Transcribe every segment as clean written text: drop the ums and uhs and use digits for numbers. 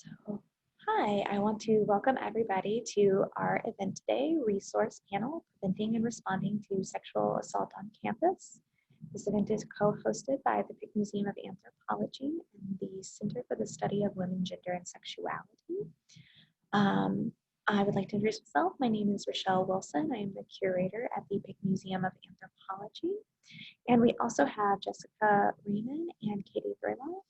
So, hi, I want to welcome everybody to our event today, Resource Panel, Preventing and Responding to Sexual Assault on Campus. This event is co-hosted by the Pick Museum of Anthropology and the Center for the Study of Women, Gender, and Sexuality. I would like to introduce myself. My name is Rochelle Wilson. I am the curator at the Pick Museum of Anthropology. And we also have Jessica Raymond and Katie Thurlow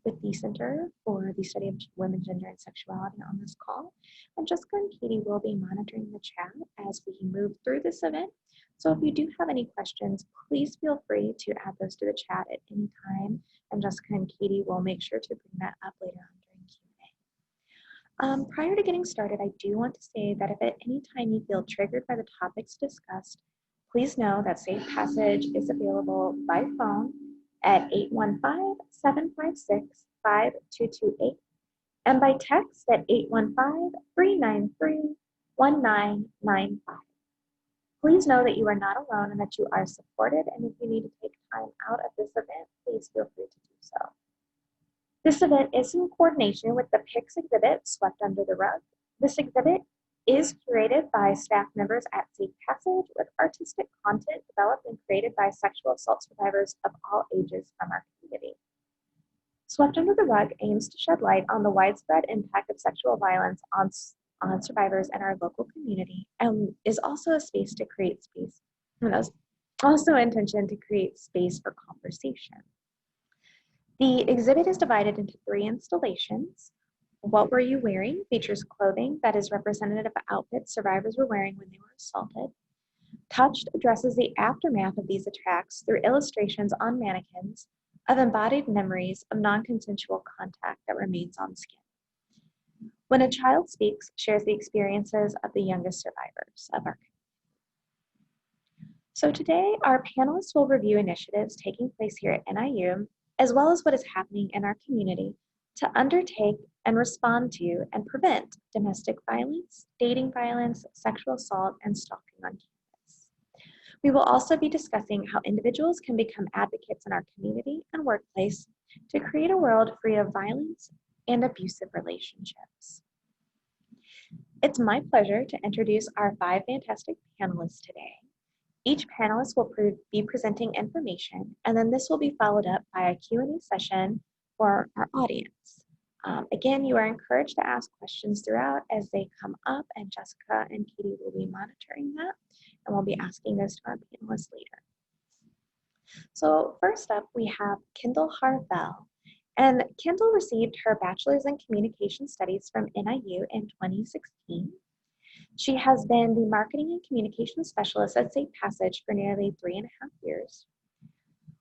with the Center for the Study of Women, Gender, and Sexuality on this call. And Jessica and Katie will be monitoring the chat as we move through this event. So if you do have any questions, please feel free to add those to the chat at any time. And Jessica and Katie will make sure to bring that up later on during Q&A. Prior to getting started, I do want to say that if at any time you feel triggered by the topics discussed, please know that Safe Passage is available by phone at 815-756-5228 and by text at 815-393-1995. Please know that you are not alone and that you are supported, and if you need to take time out of this event, please feel free to do so. This event is in coordination with the PICS exhibit, Swept Under the Rug. This exhibit is curated by staff members at Safe Passage with artistic content developed and created by sexual assault survivors of all ages from our community. Swept Under the Rug aims to shed light on the widespread impact of sexual violence on survivors in our local community and is also a space to create space, and is also intention to create space for conversation. The exhibit is divided into 3 installations. What Were You Wearing features clothing that is representative of outfits survivors were wearing when they were assaulted. Touched addresses the aftermath of these attacks through illustrations on mannequins of embodied memories of non-consensual contact that remains on skin. When a Child Speaks shares the experiences of the youngest survivors of our community. So today, our panelists will review initiatives taking place here at NIU, as well as what is happening in our community to undertake and respond to and prevent domestic violence, dating violence, sexual assault, and stalking on campus. We will also be discussing how individuals can become advocates in our community and workplace to create a world free of violence and abusive relationships. It's my pleasure to introduce our 5 fantastic panelists today. Each panelist will be presenting information, and then this will be followed up by a Q&A session for our audience. Again, you are encouraged to ask questions throughout as they come up, and Jessica and Katie will be monitoring that, and we'll be asking those to our panelists later. So first up, we have Kendall Herfell. And Kendall received her bachelor's in communication studies from NIU in 2016. She has been the marketing and communication specialist at Safe Passage for nearly 3.5 years.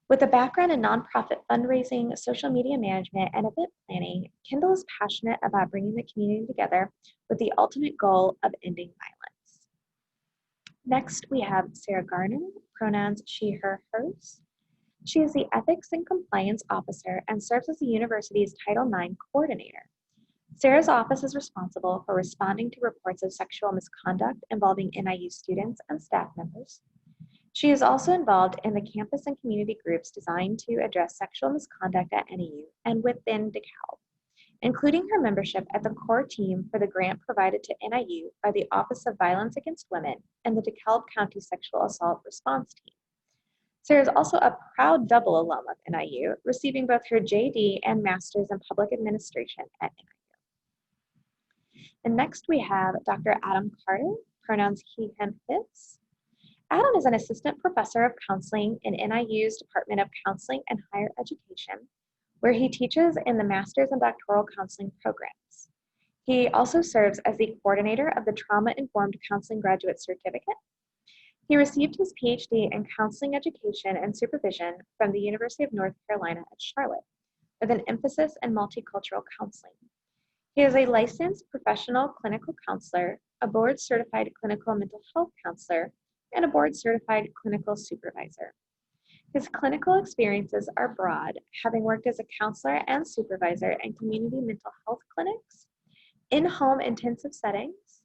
With a background in nonprofit fundraising, social media management, and event planning, Kendall is passionate about bringing the community together with the ultimate goal of ending violence. Next, we have Sarah Garner, pronouns she, her, hers. She is the Ethics and Compliance Officer and serves as the university's Title IX coordinator. Sarah's office is responsible for responding to reports of sexual misconduct involving NIU students and staff members. She is also involved in the campus and community groups designed to address sexual misconduct at NIU and within Dekalb, including her membership at the core team for the grant provided to NIU by the Office of Violence Against Women and the Dekalb County Sexual Assault Response Team. Sarah is also a proud double alum of NIU, receiving both her JD and Master's in Public Administration at NIU. And next we have Dr. Adam Carter, pronouns he, him, his. Adam is an assistant professor of counseling in NIU's Department of Counseling and Higher Education, where he teaches in the master's and doctoral counseling programs. He also serves as the coordinator of the Trauma-Informed Counseling Graduate Certificate. He received his PhD in counseling education and supervision from the University of North Carolina at Charlotte, with an emphasis in multicultural counseling. He is a licensed professional clinical counselor, a board-certified clinical mental health counselor, and a board-certified clinical supervisor. His clinical experiences are broad, having worked as a counselor and supervisor in community mental health clinics, in-home intensive settings,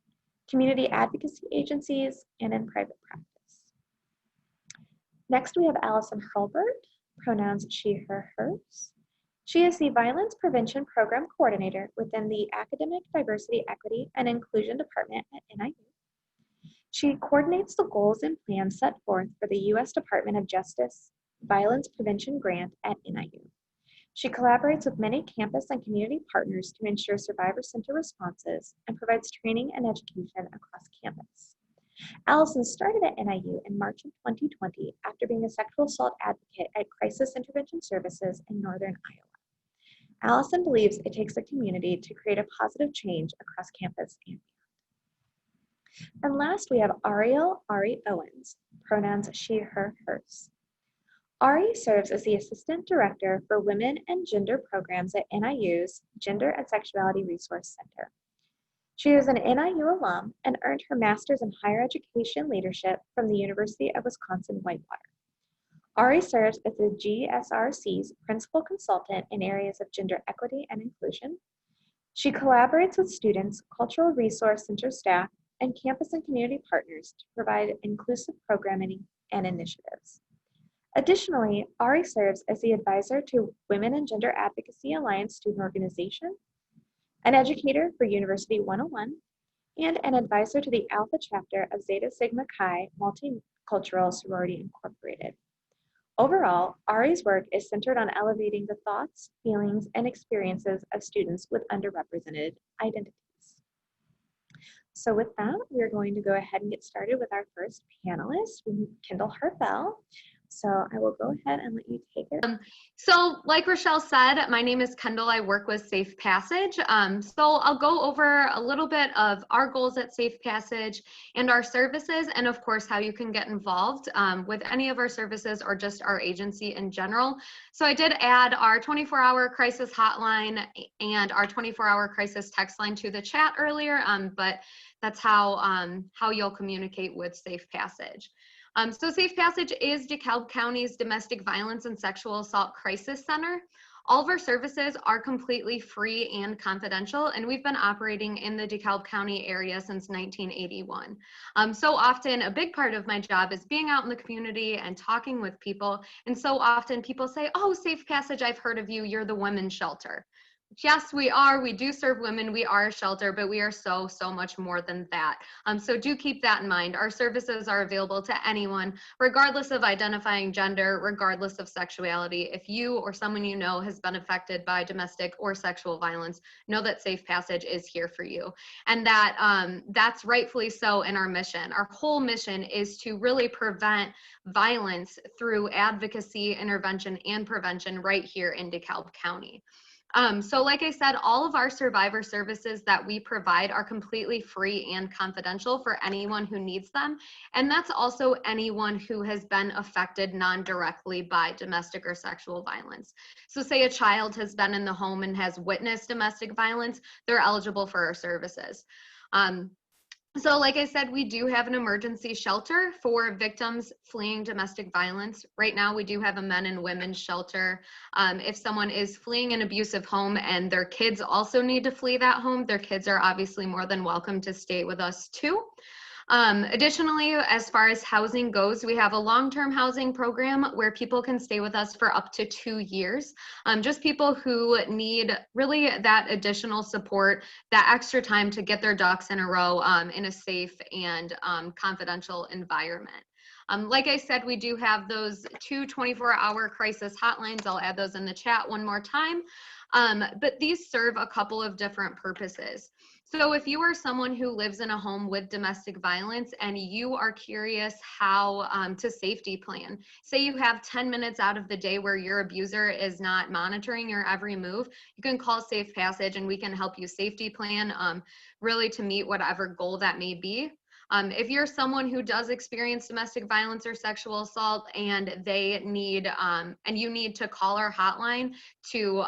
community advocacy agencies, and in private practice. Next, we have Allison Hulbert, pronouns she, her, hers. She is the Violence Prevention Program Coordinator within the Academic Diversity, Equity, and Inclusion Department at NIU. She coordinates the goals and plans set forth for the U.S. Department of Justice Violence Prevention Grant at NIU. She collaborates with many campus and community partners to ensure survivor-centered responses and provides training and education across campus. Allison started at NIU in March of 2020 after being a sexual assault advocate at Crisis Intervention Services in Northern Iowa. Allison believes it takes a community to create a positive change across campus and beyond. And last, we have Ariel Owens, pronouns she, her, hers. Ari serves as the Assistant Director for Women and Gender Programs at NIU's Gender and Sexuality Resource Center. She is an NIU alum and earned her Master's in Higher Education Leadership from the University of Wisconsin-Whitewater. Ari serves as the GSRC's Principal Consultant in areas of gender equity and inclusion. She collaborates with students, Cultural Resource Center staff, and campus and community partners to provide inclusive programming and initiatives. Additionally, Ari serves as the advisor to Women and Gender Advocacy Alliance Student Organization, an educator for University 101, and an advisor to the Alpha Chapter of Zeta Sigma Chi Multicultural Sorority Incorporated. Overall, Ari's work is centered on elevating the thoughts, feelings, and experiences of students with underrepresented identities. So with that, we're going to go ahead and get started with our first panelist, Kendall Herfell. So I will go ahead and let you take it. So like Rochelle said, my name is Kendall. I work with Safe Passage. So I'll go over a little bit of our goals at Safe Passage and our services, and of course, how you can get involved with any of our services or just our agency in general. So I did add our 24-hour crisis hotline and our 24-hour crisis text line to the chat earlier, but that's how you'll communicate with Safe Passage. So Safe Passage is Dekalb County's Domestic Violence and Sexual Assault Crisis Center. All of our services are completely free and confidential, and we've been operating in the Dekalb County area since 1981. So often, a big part of my job is being out in the community and talking with people, and so often people say, oh, Safe Passage, I've heard of you, you're the women's shelter. Yes, we are. We do serve women. We are a shelter, but we are so much more than that. So do keep that in mind. Our services are available to anyone, regardless of identifying gender, regardless of sexuality. If you or someone you know has been affected by domestic or sexual violence, know that Safe Passage is here for you. And that's rightfully so in our mission. Our whole mission is to really prevent violence through advocacy, intervention, and prevention right here in DeKalb County. So like I said, all of our survivor services that we provide are completely free and confidential for anyone who needs them. And that's also anyone who has been affected non-directly by domestic or sexual violence. So say a child has been in the home and has witnessed domestic violence, they're eligible for our services. So like I said, we do have an emergency shelter for victims fleeing domestic violence. Right now, we do have a men and women's shelter. If someone is fleeing an abusive home and their kids also need to flee that home, their kids are obviously more than welcome to stay with us too. Additionally, as far as housing goes, we have a long-term housing program where people can stay with us for up to 2 years. Just people who need really that additional support, that extra time to get their ducks in a row in a safe and confidential environment. Like I said, we do have those 2 24-hour crisis hotlines. I'll add those in the chat one more time. But these serve a couple of different purposes. So if you are someone who lives in a home with domestic violence and you are curious how to safety plan, say you have 10 minutes out of the day where your abuser is not monitoring your every move, you can call Safe Passage and we can help you safety plan really to meet whatever goal that may be. If you're someone who does experience domestic violence or sexual assault and they need, and you need to call our hotline to,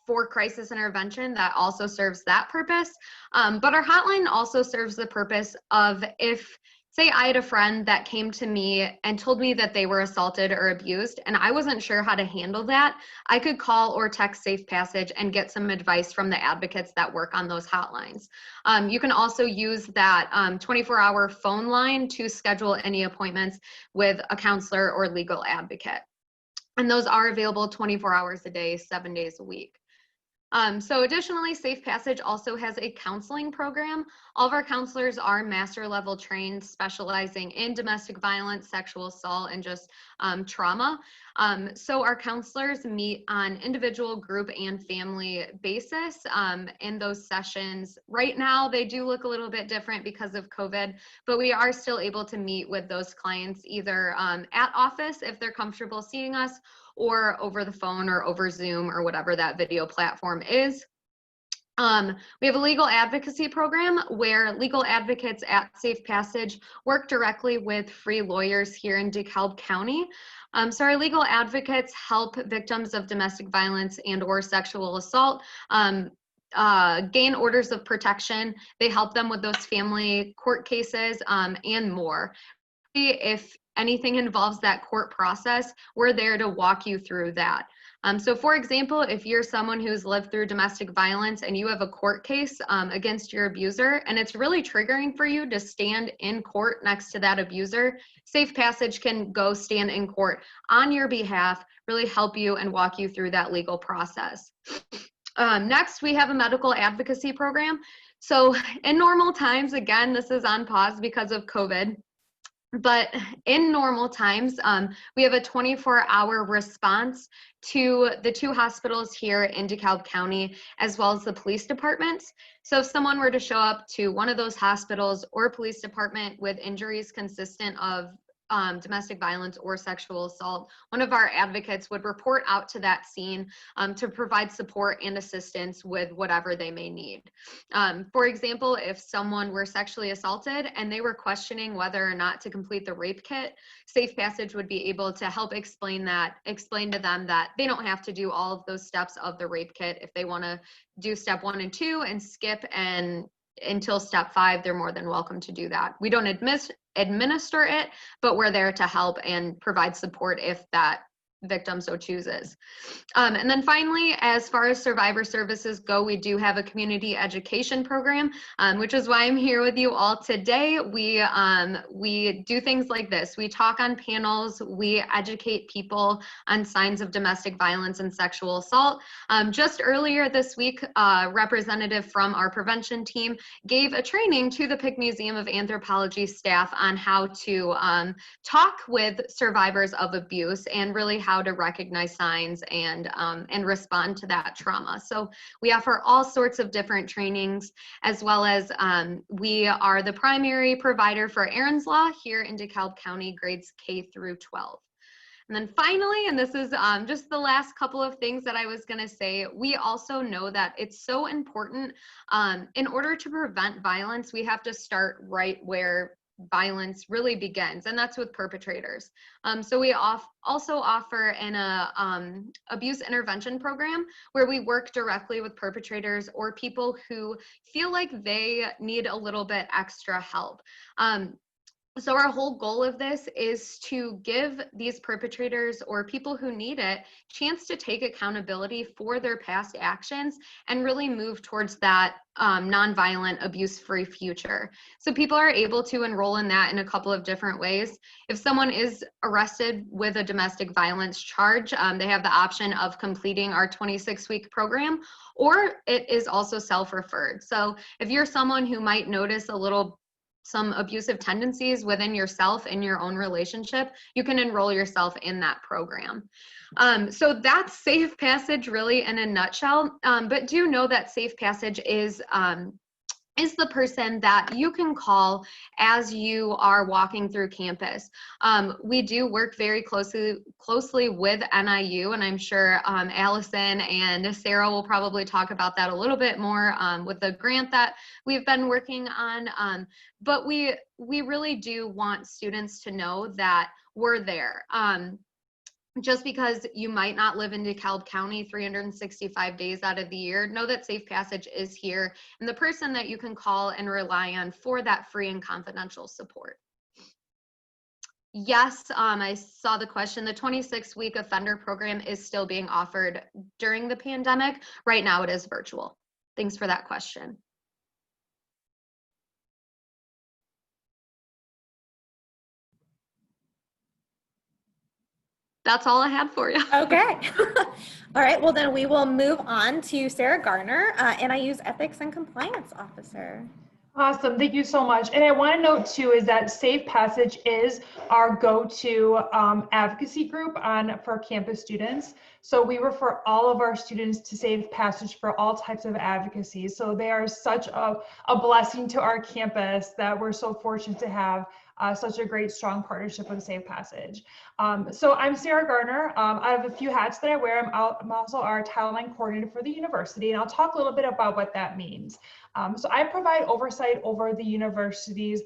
for crisis intervention, that also serves that purpose. But our hotline also serves the purpose of if, say I had a friend that came to me and told me that they were assaulted or abused and I wasn't sure how to handle that, I could call or text Safe Passage and get some advice from the advocates that work on those hotlines. You can also use that 24-hour phone line to schedule any appointments with a counselor or legal advocate. And those are available 24 hours a day, 7 days a week. So additionally, Safe Passage also has a counseling program. All of our counselors are master level trained, specializing in domestic violence, sexual assault, and just trauma. So our counselors meet on individual, group, and family basis in those sessions. Right now, they do look a little bit different because of COVID, but we are still able to meet with those clients either at office if they're comfortable seeing us, or over the phone or over Zoom or whatever that video platform is. We have a legal advocacy program where legal advocates at Safe Passage work directly with free lawyers here in DeKalb County. So our legal advocates help victims of domestic violence and or sexual assault gain orders of protection. They help them with those family court cases and more. If anything involves that court process, we're there to walk you through that. So for example, if you're someone who's lived through domestic violence and you have a court case against your abuser, and it's really triggering for you to stand in court next to that abuser, Safe Passage can go stand in court on your behalf, really help you and walk you through that legal process. Next, we have a medical advocacy program. So in normal times, again, this is on pause because of COVID. But in normal times, we have a 24-hour response to the 2 hospitals here in DeKalb County, as well as the police departments. So if someone were to show up to one of those hospitals or police department with injuries consistent of domestic violence or sexual assault, one of our advocates would report out to that scene to provide support and assistance with whatever they may need. For example, if someone were sexually assaulted and they were questioning whether or not to complete the rape kit, Safe Passage would be able to help explain to them that they don't have to do all of those steps of the rape kit. If they want to do step 1 and 2 and skip until step 5, they're more than welcome to do that. We don't administer it, but we're there to help and provide support if that victim so chooses. And then finally, as far as survivor services go, we do have a community education program, which is why I'm here with you all today. We do things like this. We talk on panels, we educate people on signs of domestic violence and sexual assault. Just earlier this week, a representative from our prevention team gave a training to the Pick Museum of Anthropology staff on how to talk with survivors of abuse and really how to recognize signs and respond to that trauma. So we offer all sorts of different trainings, as well as we are the primary provider for Aaron's Law here in DeKalb County, grades K through 12. And then finally, and this is just the last couple of things that I was going to say, we also know that it's so important in order to prevent violence, we have to start right where violence really begins, and that's with perpetrators. So we also offer an abuse intervention program where we work directly with perpetrators or people who feel like they need a little bit extra help. So our whole goal of this is to give these perpetrators or people who need it chance to take accountability for their past actions and really move towards that nonviolent, abuse-free future. So people are able to enroll in that in a couple of different ways. If someone is arrested with a domestic violence charge, they have the option of completing our 26-week program, or it is also self-referred. So if you're someone who might notice some abusive tendencies within yourself in your own relationship, you can enroll yourself in that program. So that's Safe Passage really in a nutshell, but do know that Safe Passage is the person that you can call as you are walking through campus. We do work very closely with NIU, and I'm sure Allison and Sarah will probably talk about that a little bit more with the grant that we've been working on. But we really do want students to know that we're there. Just because you might not live in DeKalb County 365 days out of the year, know that Safe Passage is here and the person that you can call and rely on for that free and confidential support. Yes, I saw the question. The 26-week offender program is still being offered during the pandemic. Right now it is virtual. Thanks for that question. That's all I had for you. Okay. All right. Well, then we will move on to Sarah Garner, NIU's Ethics and Compliance Officer. Awesome, thank you so much. And I want to note too is that Safe Passage is our go-to advocacy group for campus students. So we refer all of our students to Safe Passage for all types of advocacy. So they are such a blessing to our campus that we're so fortunate to have such a great, strong partnership with Safe Passage. So I'm Sarah Garner. I have a few hats that I wear. I'm also our Title IX coordinator for the university, and I'll talk a little bit about what that means. So I provide oversight over the university's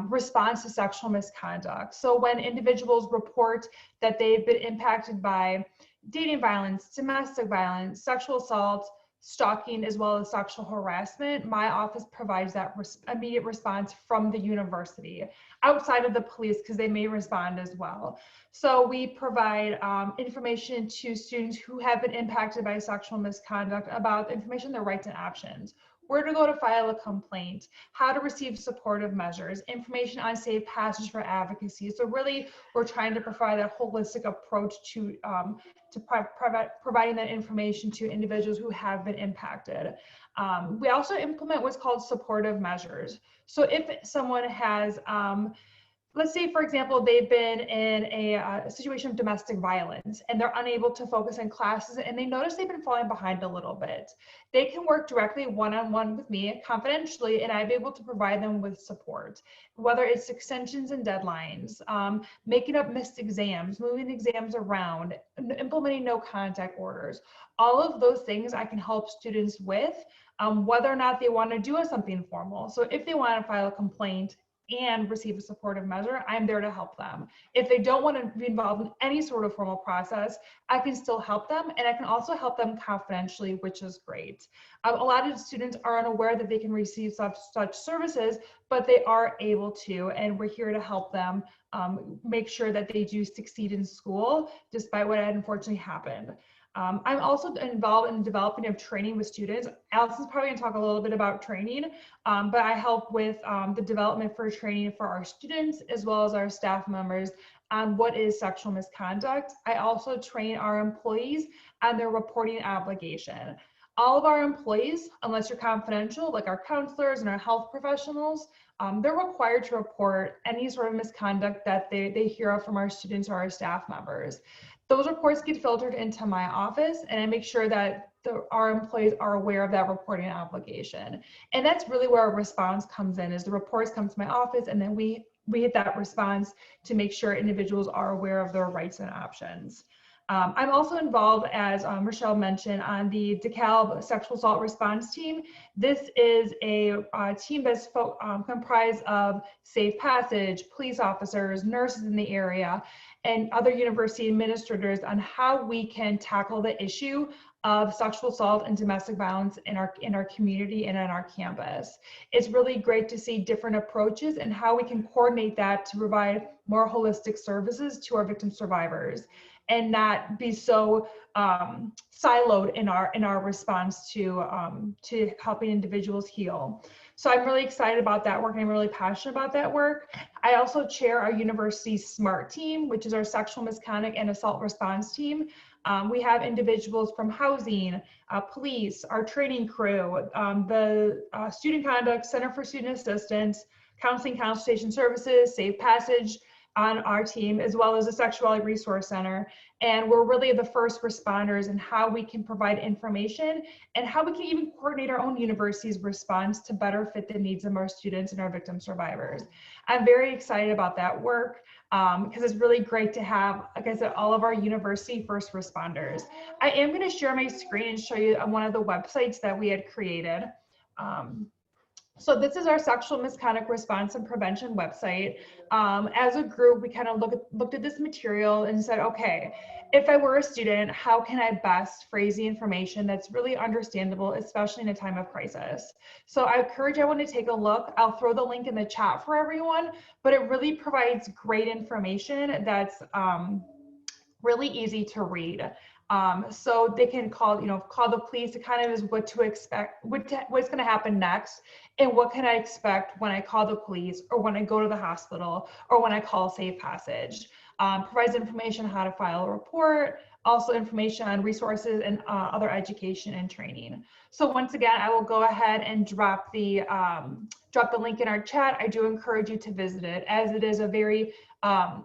response to sexual misconduct. So when individuals report that they've been impacted by dating violence, domestic violence, sexual assault, stalking, as well as sexual harassment, my office provides that immediate response from the university outside of the police, because they may respond as well. So we provide information to students who have been impacted by sexual misconduct about information, their rights and options, where to go to file a complaint, how to receive supportive measures, information on Safe Passage for advocacy. So really, we're trying to provide a holistic approach to providing that information to individuals who have been impacted. We also implement what's called supportive measures. So if someone has, let's say, for example, they've been in a situation of domestic violence and they're unable to focus in classes and they notice they've been falling behind a little bit, they can work directly one-on-one with me confidentially, and I'm able to provide them with support, whether it's extensions and deadlines, making up missed exams, moving exams around, implementing no contact orders. All of those things I can help students with, whether or not they want to do something formal. So if they want to file a complaint and receive a supportive measure, I'm there to help them. If they don't want to be involved in any sort of formal process, I can still help them, and I can also help them confidentially, which is great. A lot of students are unaware that they can receive such services, but they are able to, and we're here to help them make sure that they do succeed in school, despite what had unfortunately happened. I'm also involved in developing of training with students. Allison's probably gonna talk a little bit about training, but I help with the development for training for our students as well as our staff members on what is sexual misconduct. I also train our employees on their reporting obligation. All of our employees, unless you're confidential, like our counselors and our health professionals, they're required to report any sort of misconduct that they hear of from our students or our staff members. Those reports get filtered into my office, and I make sure that our employees are aware of that reporting obligation. And that's really where our response comes in, is the reports come to my office, and then we hit that response to make sure individuals are aware of their rights and options. I'm also involved, as Rochelle mentioned, on the Dekalb sexual assault response team. This is a team that's comprised of Safe Passage, police officers, nurses in the area, and other university administrators on how we can tackle the issue of sexual assault and domestic violence in our community and on our campus. It's really great to see different approaches and how we can coordinate that to provide more holistic services to our victim survivors, and not be so siloed in our response to helping individuals heal. So I'm really excited about that work, and I'm really passionate about that work. I also chair our university SMART team, which is our sexual misconduct and assault response team. We have individuals from housing, police, our training crew, the student conduct, Center for Student Assistance, counseling, consultation services, Safe Passage on our team, as well as the Sexuality Resource Center. And we're really the first responders in how we can provide information and how we can even coordinate our own university's response to better fit the needs of our students and our victim survivors. I'm very excited about that work because it's really great to have, like I said, all of our university first responders. I am going to share my screen and show you one of the websites that we had created. So this is our sexual misconduct response and prevention website. As a group, we kind of looked at this material and said, okay, if I were a student, how can I best phrase the information that's really understandable, especially in a time of crisis? So I encourage everyone to take a look. I'll throw the link in the chat for everyone, but it really provides great information that's really easy to read. So they can call the police. It kind of is what to expect, what's going to happen next, and what can I expect when I call the police, or when I go to the hospital, or when I call Safe Passage. provides information on how to file a report, also information on resources and other education and training. So once again, I will go ahead and drop the link in our chat. I do encourage you to visit it, as it is a very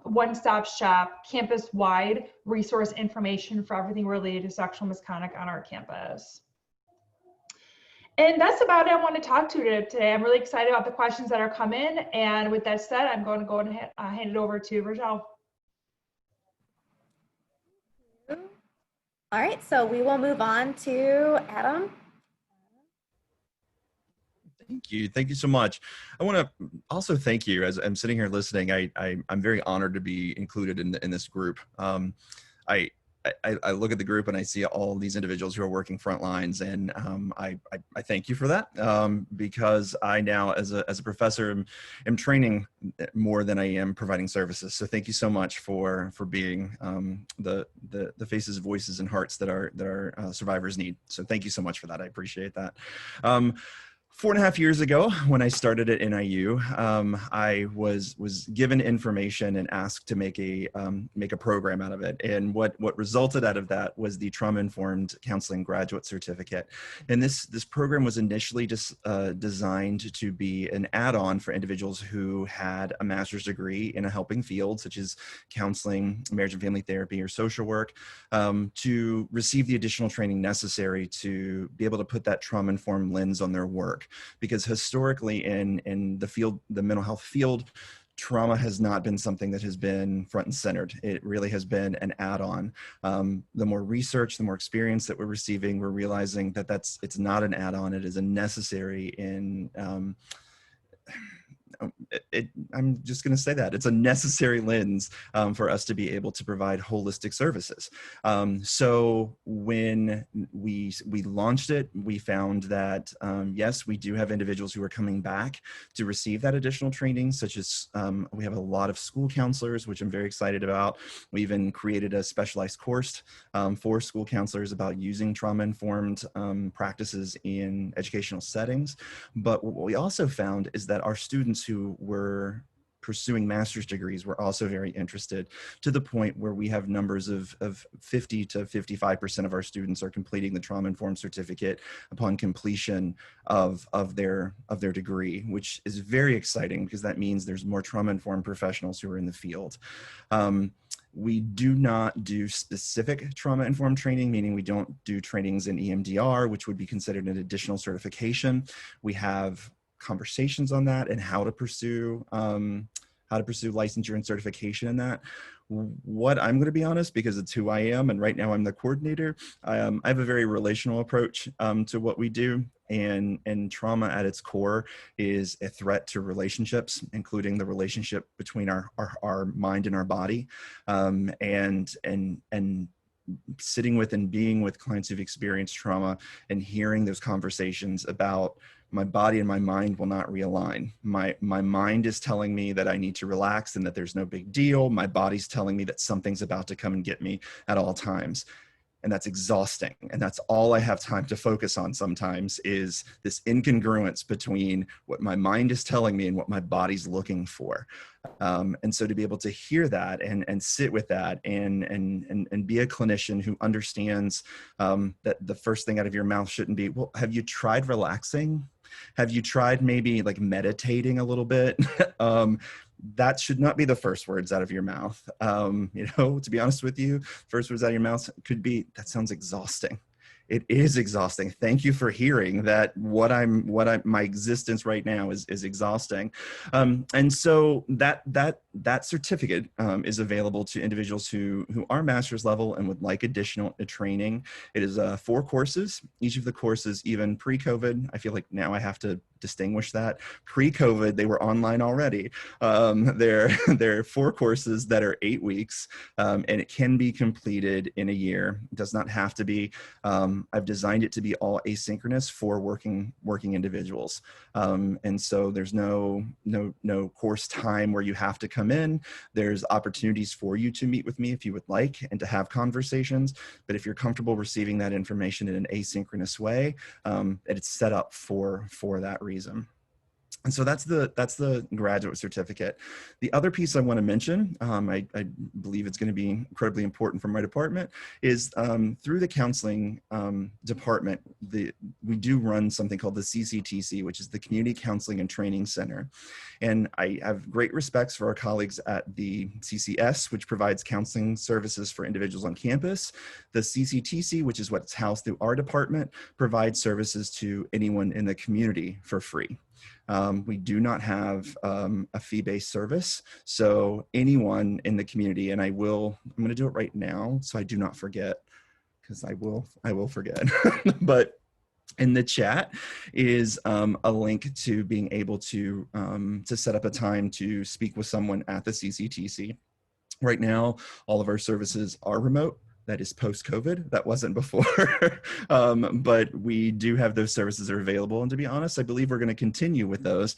one-stop shop, campus-wide resource information for everything related to sexual misconduct on our campus. And that's about it I want to talk to you today. I'm really excited about the questions that are coming. And with that said, I'm going to go and hand it over to Rochelle. All right, so we will move on to Adam. Thank you. Thank you so much. I want to also thank you. As I'm sitting here listening, I'm very honored to be included in this group. I look at the group and I see all these individuals who are working front lines, and I thank you for that, because I now, as a professor, am training more than I am providing services. So thank you so much for being the faces, voices, and hearts that our survivors need. So thank you so much for that. I appreciate that. 4.5 years ago, when I started at NIU, I was given information and asked to make a program out of it. And what resulted out of that was the Trauma-Informed Counseling Graduate Certificate. And this program was initially just designed to be an add-on for individuals who had a master's degree in a helping field, such as counseling, marriage and family therapy, or social work, to receive the additional training necessary to be able to put that trauma-informed lens on their work. Because historically in the field, the mental health field, trauma has not been something that has been front and centered. It really has been an add-on. The more research, the more experience that we're receiving, we're realizing that it's not an add-on. It is a necessary in I'm just going to say that it's a necessary lens for us to be able to provide holistic services. So when we launched it, we found that yes, we do have individuals who are coming back to receive that additional training, such as we have a lot of school counselors, which I'm very excited about. We even created a specialized course for school counselors about using trauma-informed practices in educational settings. But what we also found is that our students who were pursuing master's degrees were also very interested, to the point where we have numbers of 50 to 55% of our students are completing the trauma-informed certificate upon completion of their degree, which is very exciting, because that means there's more trauma-informed professionals who are in the field. We do not do specific trauma-informed training, meaning we don't do trainings in EMDR, which would be considered an additional certification. We have conversations on that and how to pursue licensure and certification in that. What I'm going to be honest, because it's who I am, and right now I'm the coordinator, I have a very relational approach to what we do, and trauma at its core is a threat to relationships, including the relationship between our mind and our body, and sitting with and being with clients who've experienced trauma and hearing those conversations about my body and my mind will not realign. My mind is telling me that I need to relax and that there's no big deal. My body's telling me that something's about to come and get me at all times. And that's exhausting. And that's all I have time to focus on sometimes, is this incongruence between what my mind is telling me and what my body's looking for. And so to be able to hear that and sit with that and be a clinician who understands that the first thing out of your mouth shouldn't be, well, have you tried relaxing? Have you tried maybe like meditating a little bit? That should not be the first words out of your mouth. To be honest with you, first words out of your mouth could be, that sounds exhausting. It is exhausting. Thank you for hearing that. My existence right now is exhausting. And so that certificate is available to individuals who are master's level and would like additional training. It is 4 courses. Each of the courses, even pre-COVID, I feel like now I have to distinguish that. Pre-COVID, they were online already. They're 4 courses that are 8 weeks, and it can be completed in a year. It does not have to be. I've designed it to be all asynchronous for working individuals. And so there's no course time where you have to come in. There's opportunities for you to meet with me if you would like and to have conversations. But if you're comfortable receiving that information in an asynchronous way, it's set up for that reason. And so that's the graduate certificate. The other piece I want to mention, I believe it's going to be incredibly important for my department, is through the counseling department, we do run something called the CCTC, which is the Community Counseling and Training Center. And I have great respects for our colleagues at the CCS, which provides counseling services for individuals on campus. The CCTC, which is what's housed through our department, provides services to anyone in the community for free. We do not have a fee-based service, so anyone in the community, and I'm going to do it right now so I do not forget, because I will forget, but in the chat is a link to being able to set up a time to speak with someone at the CCTC. Right now, all of our services are remote. That is post-COVID. That wasn't before. But we do have those services are available. And to be honest, I believe we're going to continue with those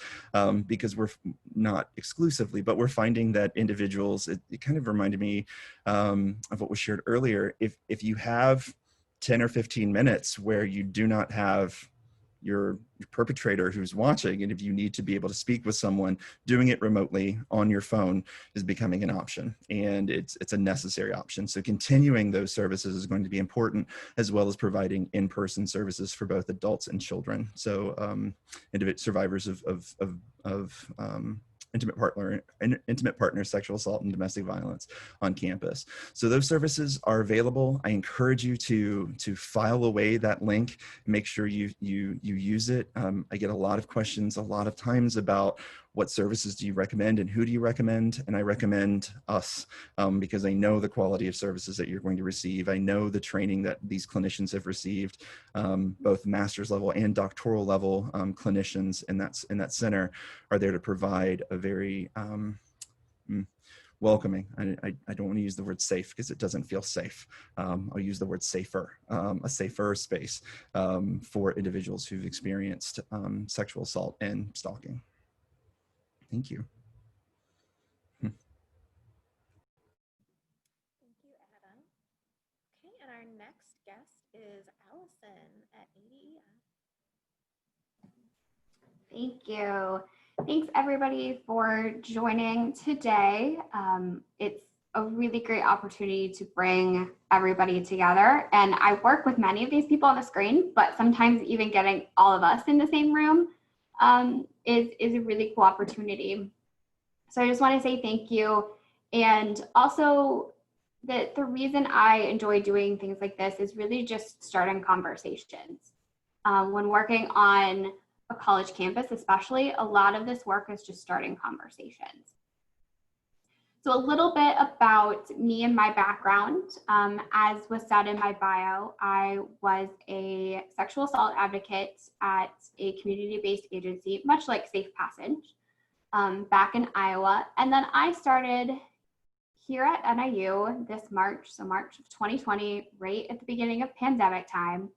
because we're not exclusively, but we're finding that individuals, it kind of reminded me of what was shared earlier. If you have 10 or 15 minutes where you do not have your perpetrator who's watching, and if you need to be able to speak with someone, doing it remotely on your phone is becoming an option, and it's a necessary option. So continuing those services is going to be important, as well as providing in-person services for both adults and children. So survivors of intimate partner sexual assault and domestic violence on campus. So those services are available. I encourage you to file away that link, make sure you use it. I get a lot of questions a lot of times about what services do you recommend and who do you recommend? And I recommend us because I know the quality of services that you're going to receive. I know the training that these clinicians have received, both master's level and doctoral level clinicians in that center are there to provide a very welcoming. I don't want to use the word safe because it doesn't feel safe. I'll use the word safer, a safer space for individuals who've experienced sexual assault and stalking. Thank you. Thank you, Adam. Okay, and our next guest is Allison at ADEF. Thank you. Thanks everybody for joining today. It's a really great opportunity to bring everybody together. And I work with many of these people on the screen, but sometimes even getting all of us in the same room is a really cool opportunity. So I just want to say thank you. And also that the reason I enjoy doing things like this is really just starting conversations. When working on a college campus, especially, a lot of this work is just starting conversations. So a little bit about me and my background. As was said in my bio, I was a sexual assault advocate at a community-based agency, much like Safe Passage, back in Iowa. And then I started here at NIU this March, so March of 2020, right at the beginning of pandemic time.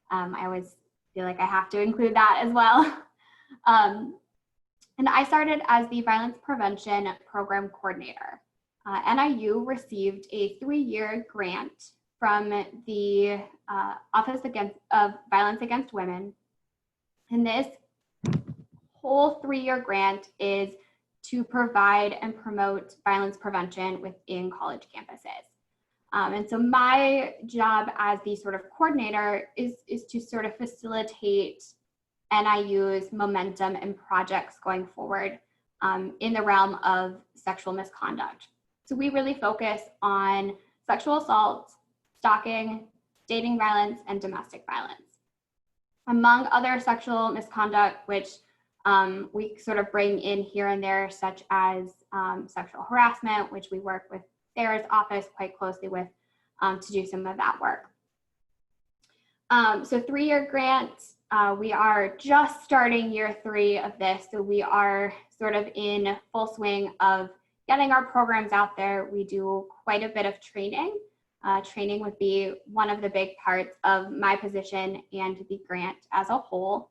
I always feel like I have to include that as well. And I started as the Violence Prevention Program Coordinator. NIU received a 3-year grant from the Office of Violence Against Women. And this whole 3-year grant is to provide and promote violence prevention within college campuses. And so my job as the sort of coordinator is to sort of facilitate NIU's momentum and projects going forward in the realm of sexual misconduct. So we really focus on sexual assault, stalking, dating violence, and domestic violence. Among other sexual misconduct, which we sort of bring in here and there, such as sexual harassment, which we work with Sarah's office quite closely with to do some of that work. So 3-year grant, we are just starting year 3 of this. So we are sort of in full swing of getting our programs out there. We do quite a bit of training. Training would be one of the big parts of my position and the grant as a whole.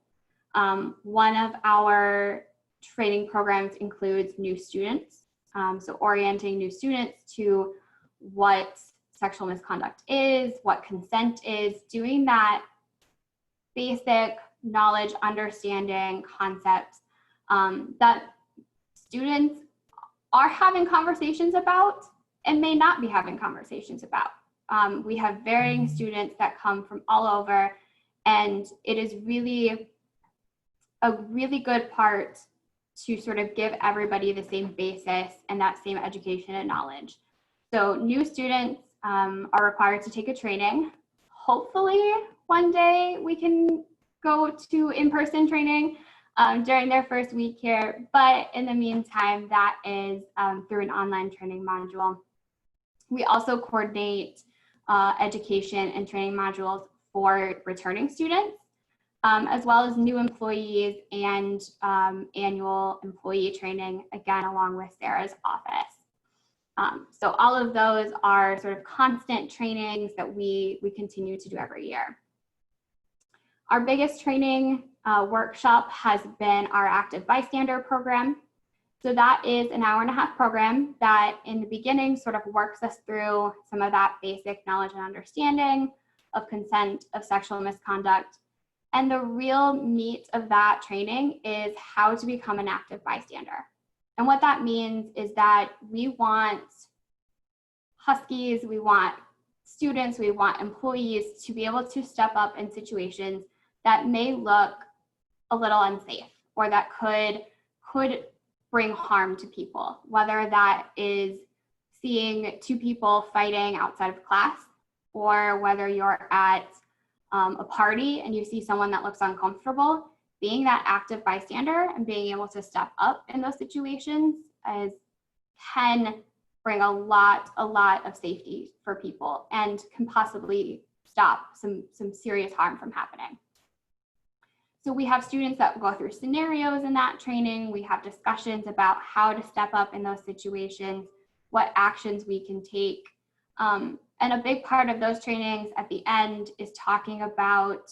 One of our training programs includes new students. So orienting new students to what sexual misconduct is, what consent is, doing that basic knowledge, understanding, concepts that students are having conversations about and may not be having conversations about. We have varying students that come from all over, and it is really a really good part to sort of give everybody the same basis and that same education and knowledge. So new students are required to take a training. Hopefully one day we can go to in-person training during their first week here, but in the meantime, that is through an online training module. We also coordinate education and training modules for returning students, as well as new employees and annual employee training, again, along with Sarah's office. So all of those are sort of constant trainings that we continue to do every year. Our biggest training workshop has been our Active Bystander program. So that is an 1.5-hour program that in the beginning sort of works us through some of that basic knowledge and understanding of consent, of sexual misconduct. And the real meat of that training is how to become an active bystander. And what that means is that we want Huskies, we want students, we want employees to be able to step up in situations that may look a little unsafe or that could bring harm to people, whether that is seeing two people fighting outside of class, or whether you're at a party and you see someone that looks uncomfortable. Being that active bystander and being able to step up in those situations can bring a lot of safety for people and can possibly stop some serious harm from happening. So we have students that go through scenarios in that training. We have discussions about how to step up in those situations, what actions we can take. And a big part of those trainings at the end is talking about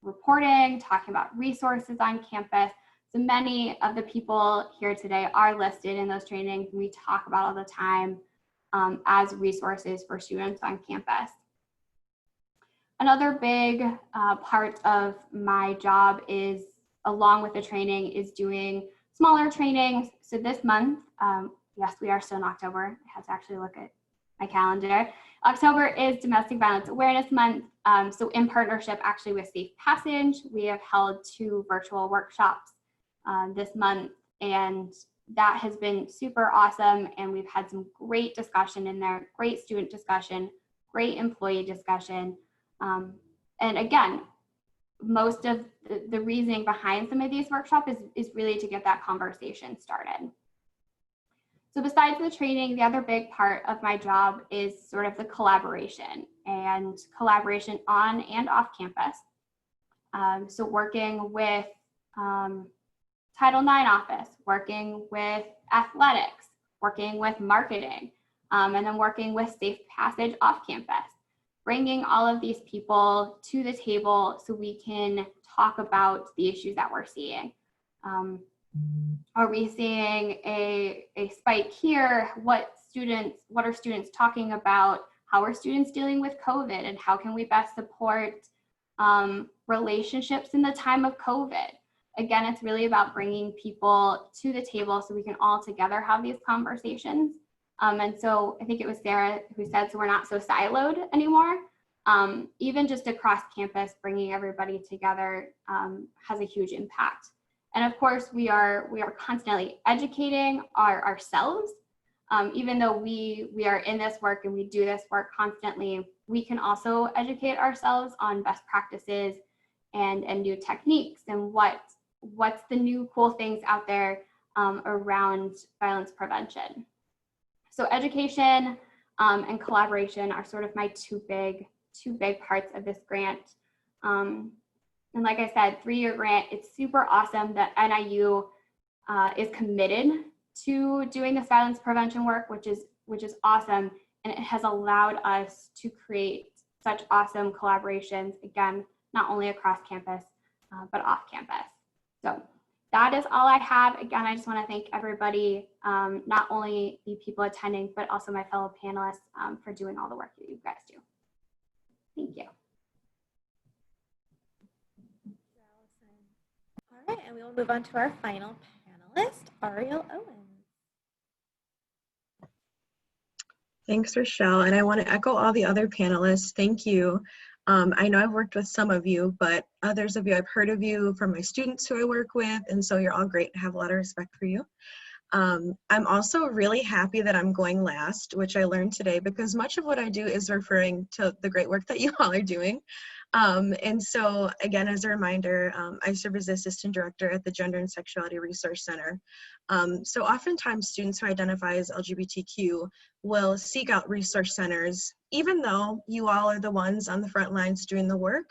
reporting, talking about resources on campus. So many of the people here today are listed in those trainings we talk about all the time as resources for students on campus. Another big part of my job is, along with the training, is doing smaller trainings. So this month, yes, we are still in October. I had to actually look at my calendar. October is Domestic Violence Awareness Month. So in partnership actually with Safe Passage, we have held 2 virtual workshops this month, and that has been super awesome. And we've had some great discussion in there, great student discussion, great employee discussion. And again, most of the reasoning behind some of these workshops is really to get that conversation started. So besides the training, the other big part of my job is sort of the collaboration on and off campus. So working with Title IX office, working with athletics, working with marketing, and then working with Safe Passage off campus. Bringing all of these people to the table so we can talk about the issues that we're seeing. Are we seeing a spike here? What are students talking about? How are students dealing with COVID, and how can we best support relationships in the time of COVID? Again, it's really about bringing people to the table so we can all together have these conversations. And so I think it was Sarah who said, so we're not so siloed anymore. Even just across campus, bringing everybody together has a huge impact. And of course, we are constantly educating ourselves. Even though we are in this work and we do this work constantly, we can also educate ourselves on best practices and new techniques and what's the new cool things out there around violence prevention. So education and collaboration are sort of my two big parts of this grant. And like I said, 3-year grant, it's super awesome that NIU is committed to doing this violence prevention work, which is awesome. And it has allowed us to create such awesome collaborations, again, not only across campus, but off campus. So that is all I have. Again, I just want to thank everybody, not only the people attending, but also my fellow panelists for doing all the work that you guys do. Thank you. All right, and we will move on to our final panelist, Ariel Owens. Thanks, Rochelle. And I want to echo all the other panelists. Thank you. I know I've worked with some of you, but others of you, I've heard of you from my students who I work with. And so you're all great. I have a lot of respect for you. I'm also really happy that I'm going last, which I learned today, because much of what I do is referring to the great work that you all are doing. And so again, as a reminder, I serve as the Assistant Director at the Gender and Sexuality Resource Center. So oftentimes students who identify as LGBTQ will seek out resource centers, even though you all are the ones on the front lines doing the work,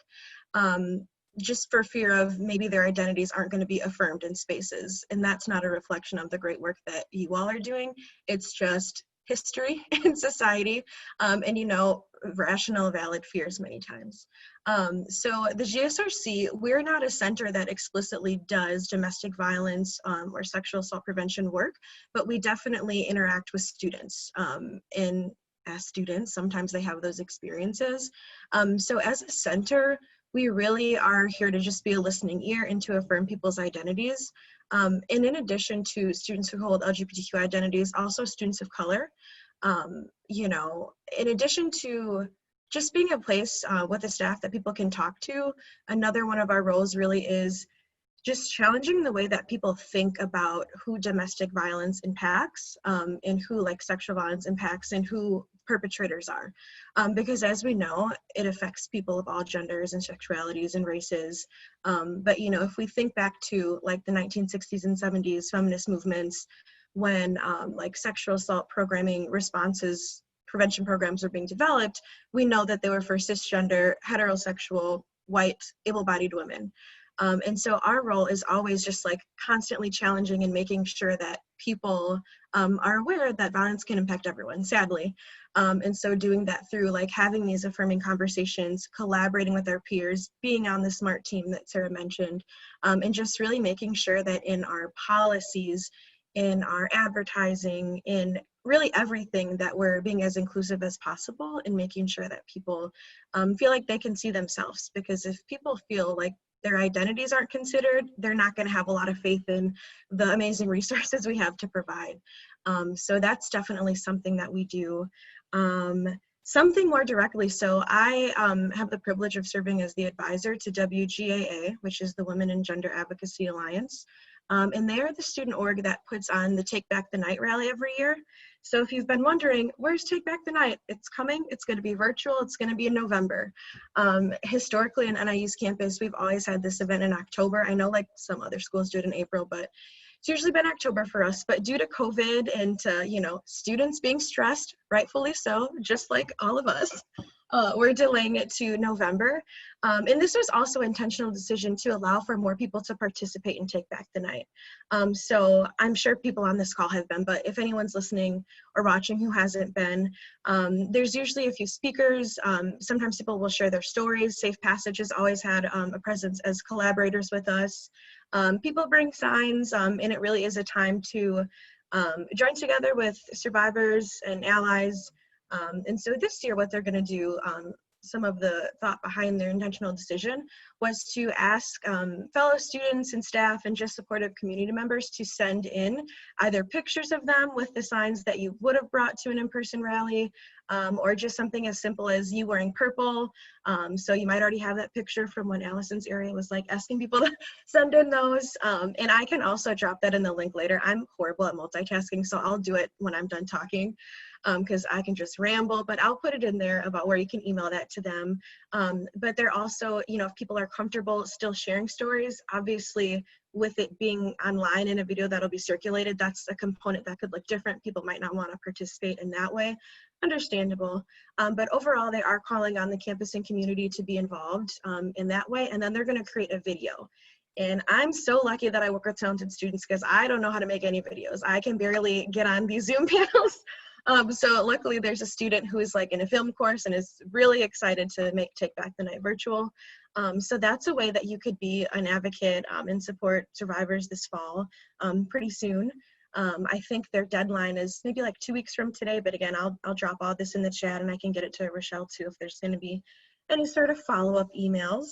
just for fear of maybe their identities aren't going to be affirmed in spaces. And that's not a reflection of the great work that you all are doing. It's just history in society, and you know, rational, valid fears many times. So the GSRC, we're not a center that explicitly does domestic violence or sexual assault prevention work, but we definitely interact with students. And as students, sometimes they have those experiences. So as a center, we really are here to just be a listening ear and to affirm people's identities. And in addition to students who hold LGBTQ identities, also students of color. You know, in addition to just being a place with a staff that people can talk to, another one of our roles really is just challenging the way that people think about who domestic violence impacts and who like sexual violence impacts and who perpetrators are. Because as we know, it affects people of all genders and sexualities and races. But you know, if we think back to like the 1960s and 70s feminist movements, when like sexual assault programming responses, prevention programs were being developed, we know that they were for cisgender, heterosexual, white, able-bodied women. And so our role is always just like constantly challenging and making sure that people are aware that violence can impact everyone, sadly. And so doing that through like having these affirming conversations, collaborating with our peers, being on the SMART team that Sarah mentioned, and just really making sure that in our policies, in our advertising, in really everything, that we're being as inclusive as possible and making sure that people feel like they can see themselves. Because if people feel like their identities aren't considered, they're not going to have a lot of faith in the amazing resources we have to provide. So that's definitely something that we do. Something more directly, so I have the privilege of serving as the advisor to WGAA, which is the Women in Gender Advocacy Alliance. And they are the student org that puts on the Take Back the Night rally every year. So if you've been wondering, where's Take Back the Night? It's coming, it's gonna be virtual, it's gonna be in November. Historically in NIU's campus, we've always had this event in October. I know like some other schools do it in April, but it's usually been October for us. But due to COVID and to, you know, students being stressed, rightfully so, just like all of us, we're delaying it to November. And this was also an intentional decision to allow for more people to participate and Take Back the Night. So I'm sure people on this call have been, but if anyone's listening or watching who hasn't been, there's usually a few speakers. Sometimes people will share their stories. Safe Passage has always had a presence as collaborators with us. People bring signs, and it really is a time to join together with survivors and allies. And so this year, what they're going to do, some of the thought behind their intentional decision was to ask fellow students and staff and just supportive community members to send in either pictures of them with the signs that you would have brought to an in-person rally, or just something as simple as you wearing purple. So you might already have that picture from when Allison's area was like asking people to send in those. And I can also drop that in the link later. I'm horrible at multitasking, so I'll do it when I'm done talking, because I can just ramble, but I'll put it in there about where you can email that to them. But they're also, you know, if people are comfortable still sharing stories, obviously with it being online in a video that'll be circulated, that's a component that could look different. People might not want to participate in that way. Understandable. But overall, they are calling on the campus and community to be involved in that way. And then they're going to create a video. And I'm so lucky that I work with talented students, because I don't know how to make any videos. I can barely get on these Zoom panels. So luckily there's a student who is like in a film course and is really excited to Take Back the Night virtual. So that's a way that you could be an advocate and support survivors this fall pretty soon. I think their deadline is maybe like 2 weeks from today, but again, I'll drop all this in the chat and I can get it to Rochelle too if there's going to be any sort of follow-up emails.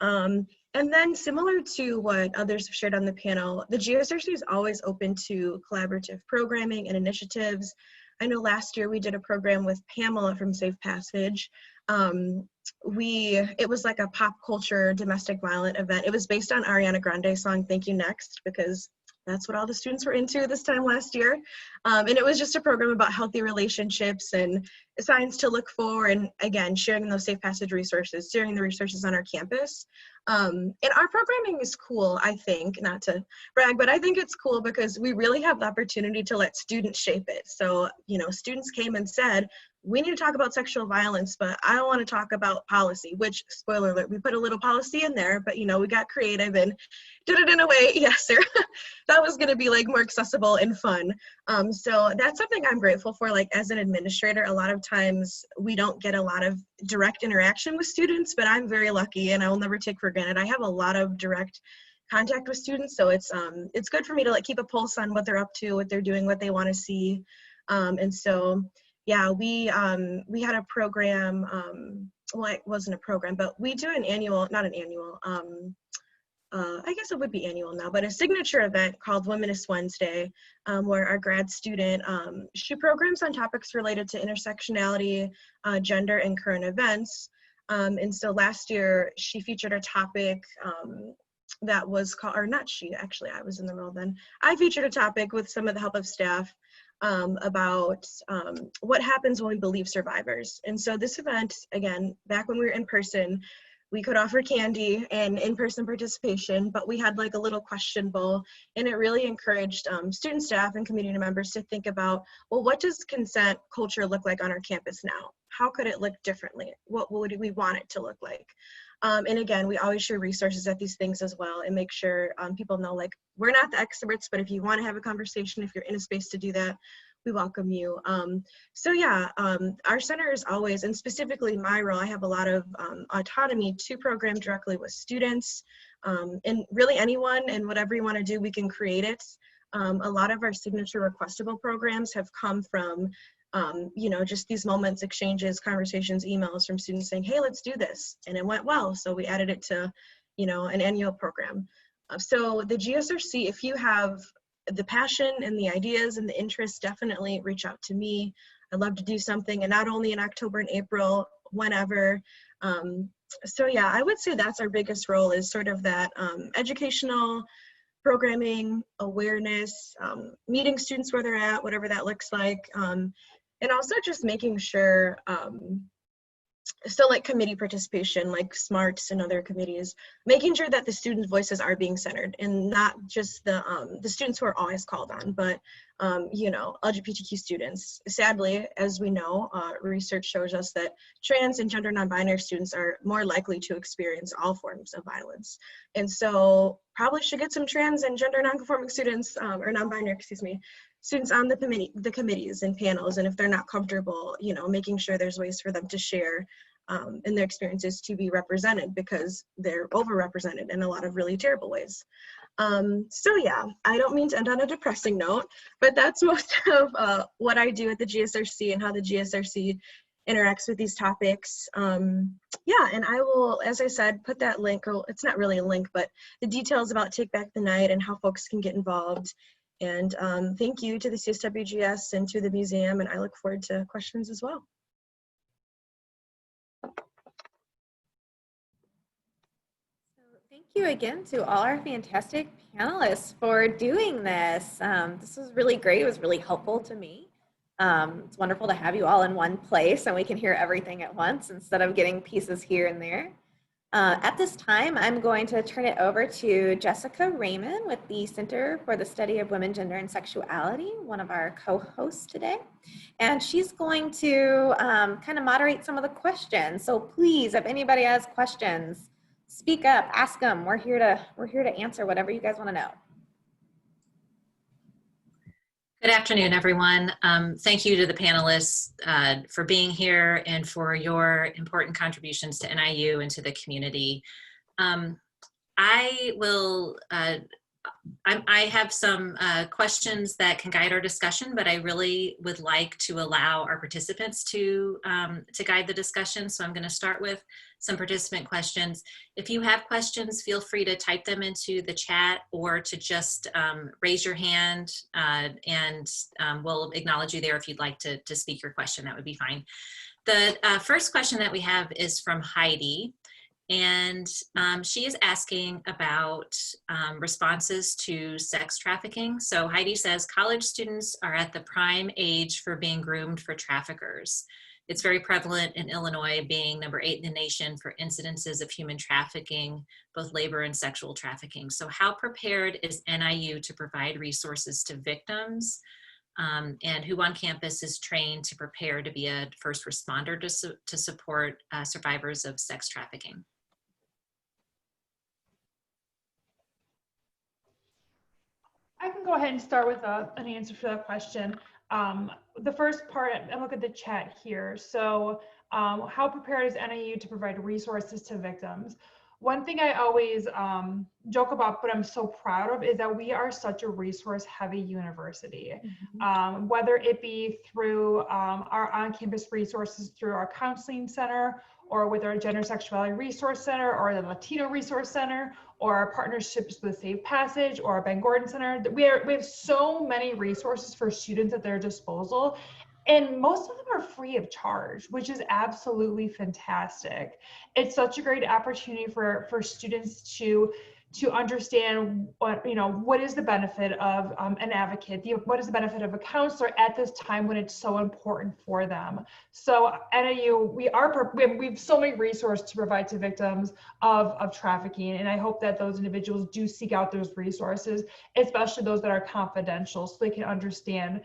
And then similar to what others have shared on the panel, the GSRC is always open to collaborative programming and initiatives. I know last year we did a program with Pamela from Safe Passage. It was like a pop culture domestic violence event. It was based on Ariana Grande's song Thank You Next, because that's what all the students were into this time last year. And it was just a program about healthy relationships and signs to look for, and again, sharing those Safe Passage resources, sharing the resources on our campus. And our programming is cool, I think, not to brag, but I think it's cool because we really have the opportunity to let students shape it. So, students came and said, we need to talk about sexual violence, but I don't want to talk about policy, which, spoiler alert, we put a little policy in there, but we got creative and did it in a way, yes, sir, that was going to be like more accessible and fun. So that's something I'm grateful for. Like, as an administrator, a lot of times we don't get a lot of direct interaction with students, but I'm very lucky, and I will never take for granted. I have a lot of direct contact with students, so it's good for me to keep a pulse on what they're up to, what they're doing, what they want to see. And so yeah, we had a program, well, it wasn't a program, but we do an annual, not an annual, I guess it would be annual now, but a signature event called Womanist Wednesday, where our grad student, she programs on topics related to intersectionality, gender, and current events. And so last year she featured a topic that was called, or not she, actually, I was in the role then. I featured a topic with some of the help of staff about what happens when we believe survivors. And so this event, again, back when we were in person, we could offer candy and in-person participation, but we had like a little question bowl, and it really encouraged student, staff, and community members to think about, well, what does consent culture look like on our campus now? How could it look differently? What would we want it to look like? And again, we always share resources at these things as well, and make sure people know, like, we're not the experts, but if you want to have a conversation, if you're in a space to do that, we welcome you. So yeah, our center is always, and specifically my role, I have a lot of autonomy to program directly with students, and really anyone, and whatever you want to do, we can create it. A lot of our signature requestable programs have come from just these moments, exchanges, conversations, emails from students saying, hey, let's do this. And it went well. So we added it to, an annual program. So the GSRC, if you have the passion and the ideas and the interest, definitely reach out to me. I'd love to do something, and not only in October and April, whenever. So yeah, I would say that's our biggest role, is sort of that educational programming, awareness, meeting students where they're at, whatever that looks like. And also just making sure, so like committee participation, like SMARTS and other committees, making sure that the students' voices are being centered, and not just the students who are always called on, but LGBTQ students. Sadly, as we know, research shows us that trans and gender non-binary students are more likely to experience all forms of violence. And so probably should get some trans and gender non-conforming students, or non-binary, excuse me, students on the committees and panels, and if they're not comfortable, making sure there's ways for them to share in their experiences to be represented, because they're overrepresented in a lot of really terrible ways. So yeah, I don't mean to end on a depressing note, but that's most of what I do at the GSRC and how the GSRC interacts with these topics. Yeah, and I will, as I said, put that link, or it's not really a link, but the details about Take Back the Night and how folks can get involved. And thank you to the CSWGS and to the museum, and I look forward to questions as well. Thank you again to all our fantastic panelists for doing this. This was really great. It was really helpful to me. It's wonderful to have you all in one place and we can hear everything at once instead of getting pieces here and there. At this time, I'm going to turn it over to Jessica Raymond with the Center for the Study of Women, Gender, and Sexuality, one of our co-hosts today. And she's going to kind of moderate some of the questions. So please, if anybody has questions, speak up, ask them. We're here to answer whatever you guys want to know. Good afternoon, everyone. Thank you to the panelists for being here and for your important contributions to NIU and to the community. I will I have some questions that can guide our discussion, but I really would like to allow our participants to guide the discussion. So I'm going to start with some participant questions. If you have questions, feel free to type them into the chat or to just raise your hand and we'll acknowledge you there if you'd like to speak your question. That would be fine. The first question that we have is from Heidi. And she is asking about responses to sex trafficking. So Heidi says, college students are at the prime age for being groomed for traffickers. It's very prevalent in Illinois, being number 8 in the nation for incidences of human trafficking, both labor and sexual trafficking. So how prepared is NIU to provide resources to victims? And who on campus is trained to prepare to be a first responder to support survivors of sex trafficking? I can go ahead and start with an answer for that question. The first part, and look at the chat here. So how prepared is NIU to provide resources to victims? One thing I always joke about, but I'm so proud of, is that we are such a resource-heavy university. Whether it be through our on-campus resources through our counseling center, or with our Gender Sexuality Resource Center, or the Latino Resource Center, or our partnerships with Safe Passage, or our Ben Gordon Center. We have so many resources for students at their disposal. And most of them are free of charge, which is absolutely fantastic. It's such a great opportunity for students to understand what is the benefit of an advocate, what is the benefit of a counselor at this time when it's so important for them. So NIU, we have so many resources to provide to victims of trafficking, and I hope that those individuals do seek out those resources, especially those that are confidential, so they can understand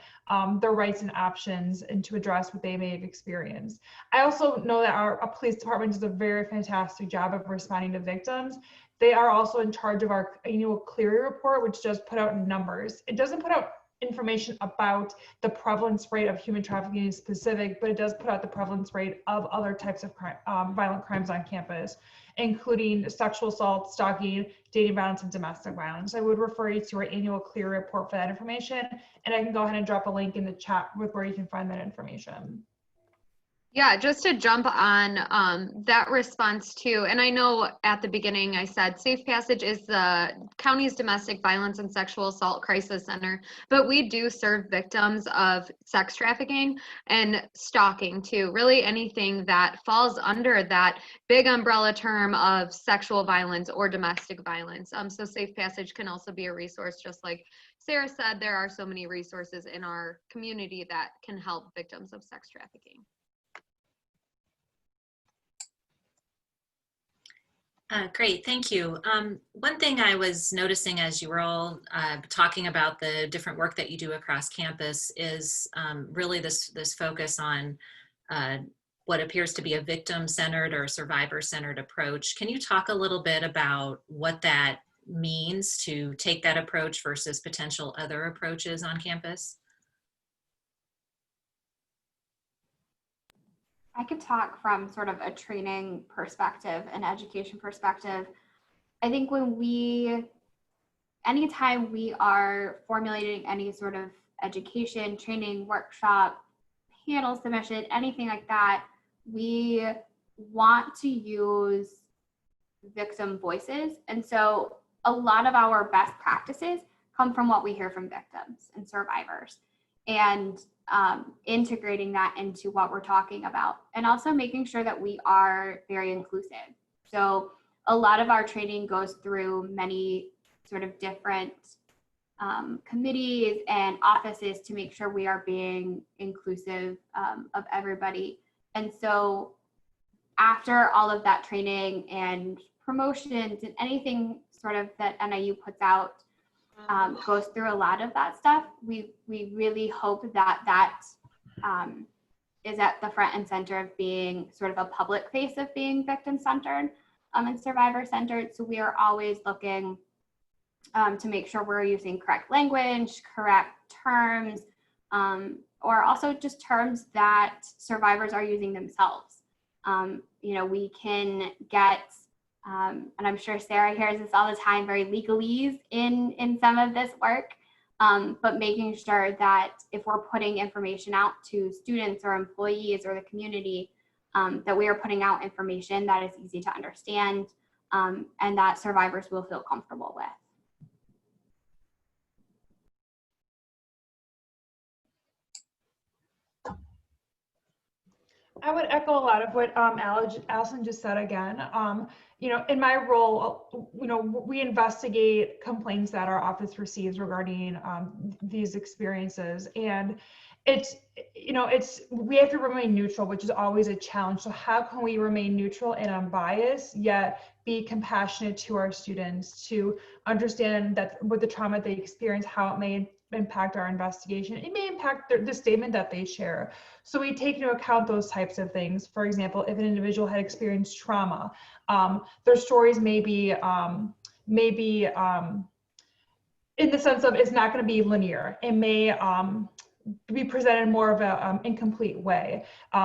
their rights and options and to address what they may have experienced. I also know that our police department does a very fantastic job of responding to victims. They are also in charge of our annual Clery report, which does put out numbers. It doesn't put out information about the prevalence rate of human trafficking in specific, but it does put out the prevalence rate of other types of crime, violent crimes on campus, including sexual assault, stalking, dating violence, and domestic violence. I would refer you to our annual Clery report for that information, and I can go ahead and drop a link in the chat with where you can find that information. Yeah, just to jump on that response too, and I know at the beginning I said Safe Passage is the county's domestic violence and sexual assault crisis center, but we do serve victims of sex trafficking and stalking too, really anything that falls under that big umbrella term of sexual violence or domestic violence. So Safe Passage can also be a resource, just like Sarah said, there are so many resources in our community that can help victims of sex trafficking. Great, thank you. One thing I was noticing as you were all talking about the different work that you do across campus is really this focus on what appears to be a victim-centered or survivor-centered approach. Can you talk a little bit about what that means to take that approach versus potential other approaches on campus? I could talk from sort of a training perspective and education perspective. I think anytime we are formulating any sort of education, training, workshop, panel submission, anything like that, we want to use victim voices. And so a lot of our best practices come from what we hear from victims and survivors, and integrating that into what we're talking about, and also making sure that we are very inclusive. So a lot of our training goes through many sort of different committees and offices to make sure we are being inclusive of everybody. And so after all of that training and promotions and anything sort of that NIU puts out goes through a lot of that stuff, we really hope that is at the front and center of being sort of a public face of being victim-centered and survivor-centered. So we are always looking to make sure we're using correct language, correct terms, or also just terms that survivors are using themselves. We can get And I'm sure Sarah hears this all the time, very legalese in some of this work, but making sure that if we're putting information out to students or employees or the community, that we are putting out information that is easy to understand and that survivors will feel comfortable with. I would echo a lot of what Allison just said again. You know, in my role, you know, we investigate complaints that our office receives regarding these experiences, and it's, you know, we have to remain neutral, which is always a challenge. So how can we remain neutral and unbiased, yet be compassionate to our students, to understand that with the trauma they experience, how it may impact our investigation. It may impact the statement that they share. So we take into account those types of things. For example, if an individual had experienced trauma, their stories may be in the sense of it's not going to be linear. It may be presented more of an incomplete way.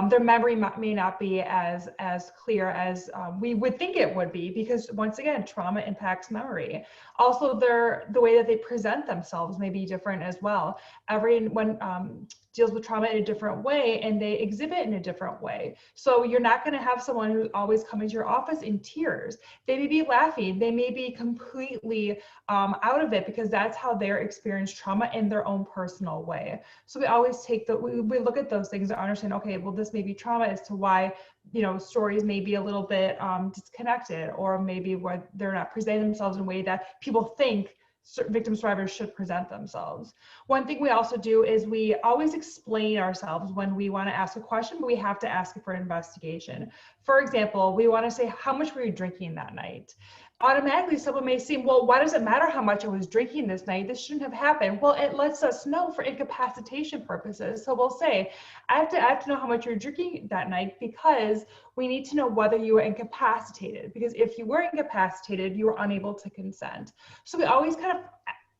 Their memory may not be as clear as we would think it would be, because once again, trauma impacts memory. Also, the way that they present themselves may be different as well. Everyone deals with trauma in a different way, and they exhibit in a different way. So you're not going to have someone who's always coming to your office in tears. They may be laughing. They may be completely out of it, because that's how they're experienced trauma in their own personal way. So we always we look at those things to understand, okay, well, this may be trauma as to why, you know, stories may be a little bit disconnected, or maybe where they're not presenting themselves in a way that people think victim survivors should present themselves. One thing we also do is we always explain ourselves when we want to ask a question, but we have to ask it for an investigation. For example, we want to say, how much were you drinking that night? Automatically, someone may say, well, why does it matter how much I was drinking this night? This shouldn't have happened. Well, it lets us know for incapacitation purposes. So we'll say, I have to know how much you're drinking that night, because we need to know whether you were incapacitated. Because if you were incapacitated, you were unable to consent. So we always kind of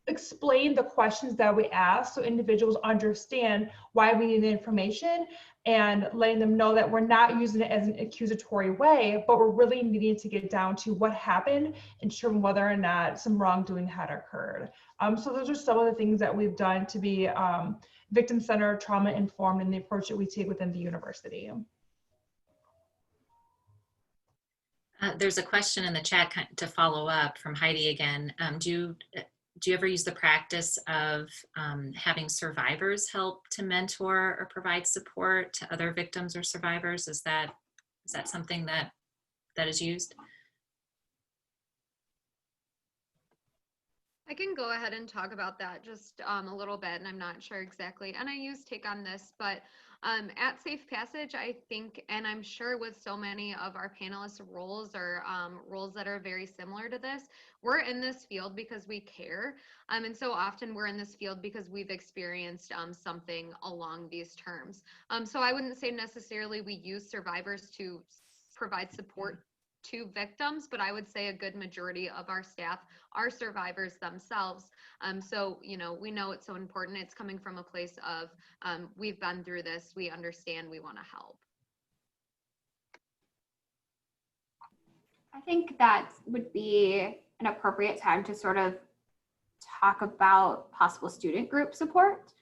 explain the questions that we ask so individuals understand why we need the information, and letting them know that we're not using it as an accusatory way, but we're really needing to get down to what happened and determine whether or not some wrongdoing had occurred. So those are some of the things that we've done to be victim-centered, trauma-informed in the approach that we take within the university. There's a question in the chat to follow up from Heidi again. Do you ever use the practice of having survivors help to mentor or provide support to other victims or survivors? Is that something that is used? I can go ahead and talk about that just a little bit, and I'm not sure exactly. And I use Take on this, but at Safe Passage, I think, and I'm sure with so many of our panelists' roles or roles that are very similar to this, we're in this field because we care. And so often we're in this field because we've experienced something along these terms. So I wouldn't say necessarily we use survivors to provide support to victims, but I would say a good majority of our staff are survivors themselves. So, you know, we know it's so important. It's coming from a place of we've been through this, we understand, we want to help. I think that would be an appropriate time to sort of talk about possible student group support.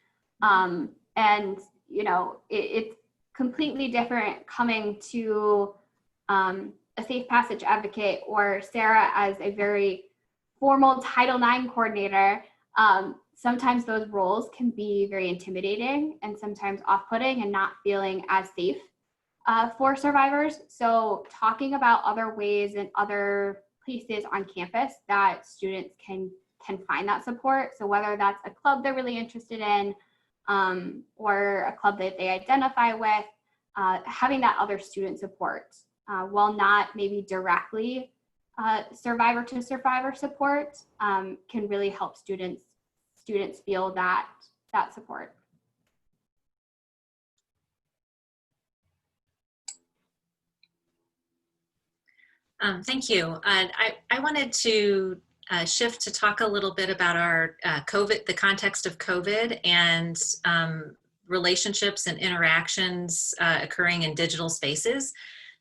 And, you know, it's completely different coming to a Safe Passage advocate or Sarah as a very formal Title IX coordinator. Sometimes those roles can be very intimidating and sometimes off-putting and not feeling as safe for survivors. So talking about other ways and other places on campus that students can find that support. So whether that's a club they're really interested in or a club that they identify with, having that other student support, while not maybe directly survivor to survivor support, can really help students feel that support. Thank you. I wanted to shift to talk a little bit about our the context of COVID and relationships and interactions occurring in digital spaces.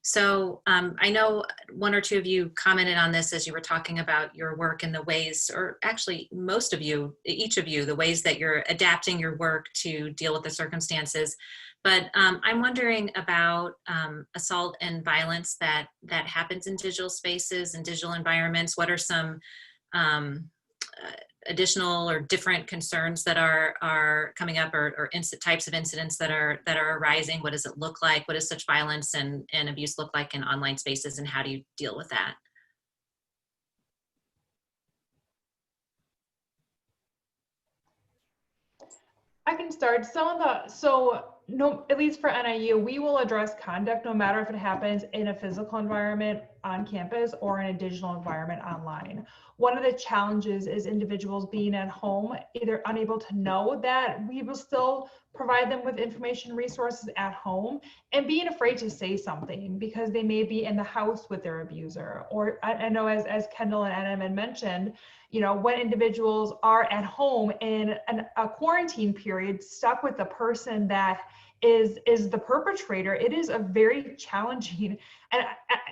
So I know one or two of you commented on this as you were talking about your work and the ways, or actually most of you, each of you, the ways that you're adapting your work to deal with the circumstances. But I'm wondering about assault and violence that happens in digital spaces and digital environments. What are some additional or different concerns that are coming up, or types of incidents that are arising? What does it look like? What does such violence and abuse look like in online spaces, and how do you deal with that? I can start. No, at least for NIU, we will address conduct no matter if it happens in a physical environment on campus or in a digital environment online. One of the challenges is individuals being at home, either unable to know that we will still provide them with information resources at home, and being afraid to say something because they may be in the house with their abuser. Or I know as Kendall and Adam had mentioned, you know, when individuals are at home in a quarantine period, stuck with the person that is the perpetrator, it is a very challenging, and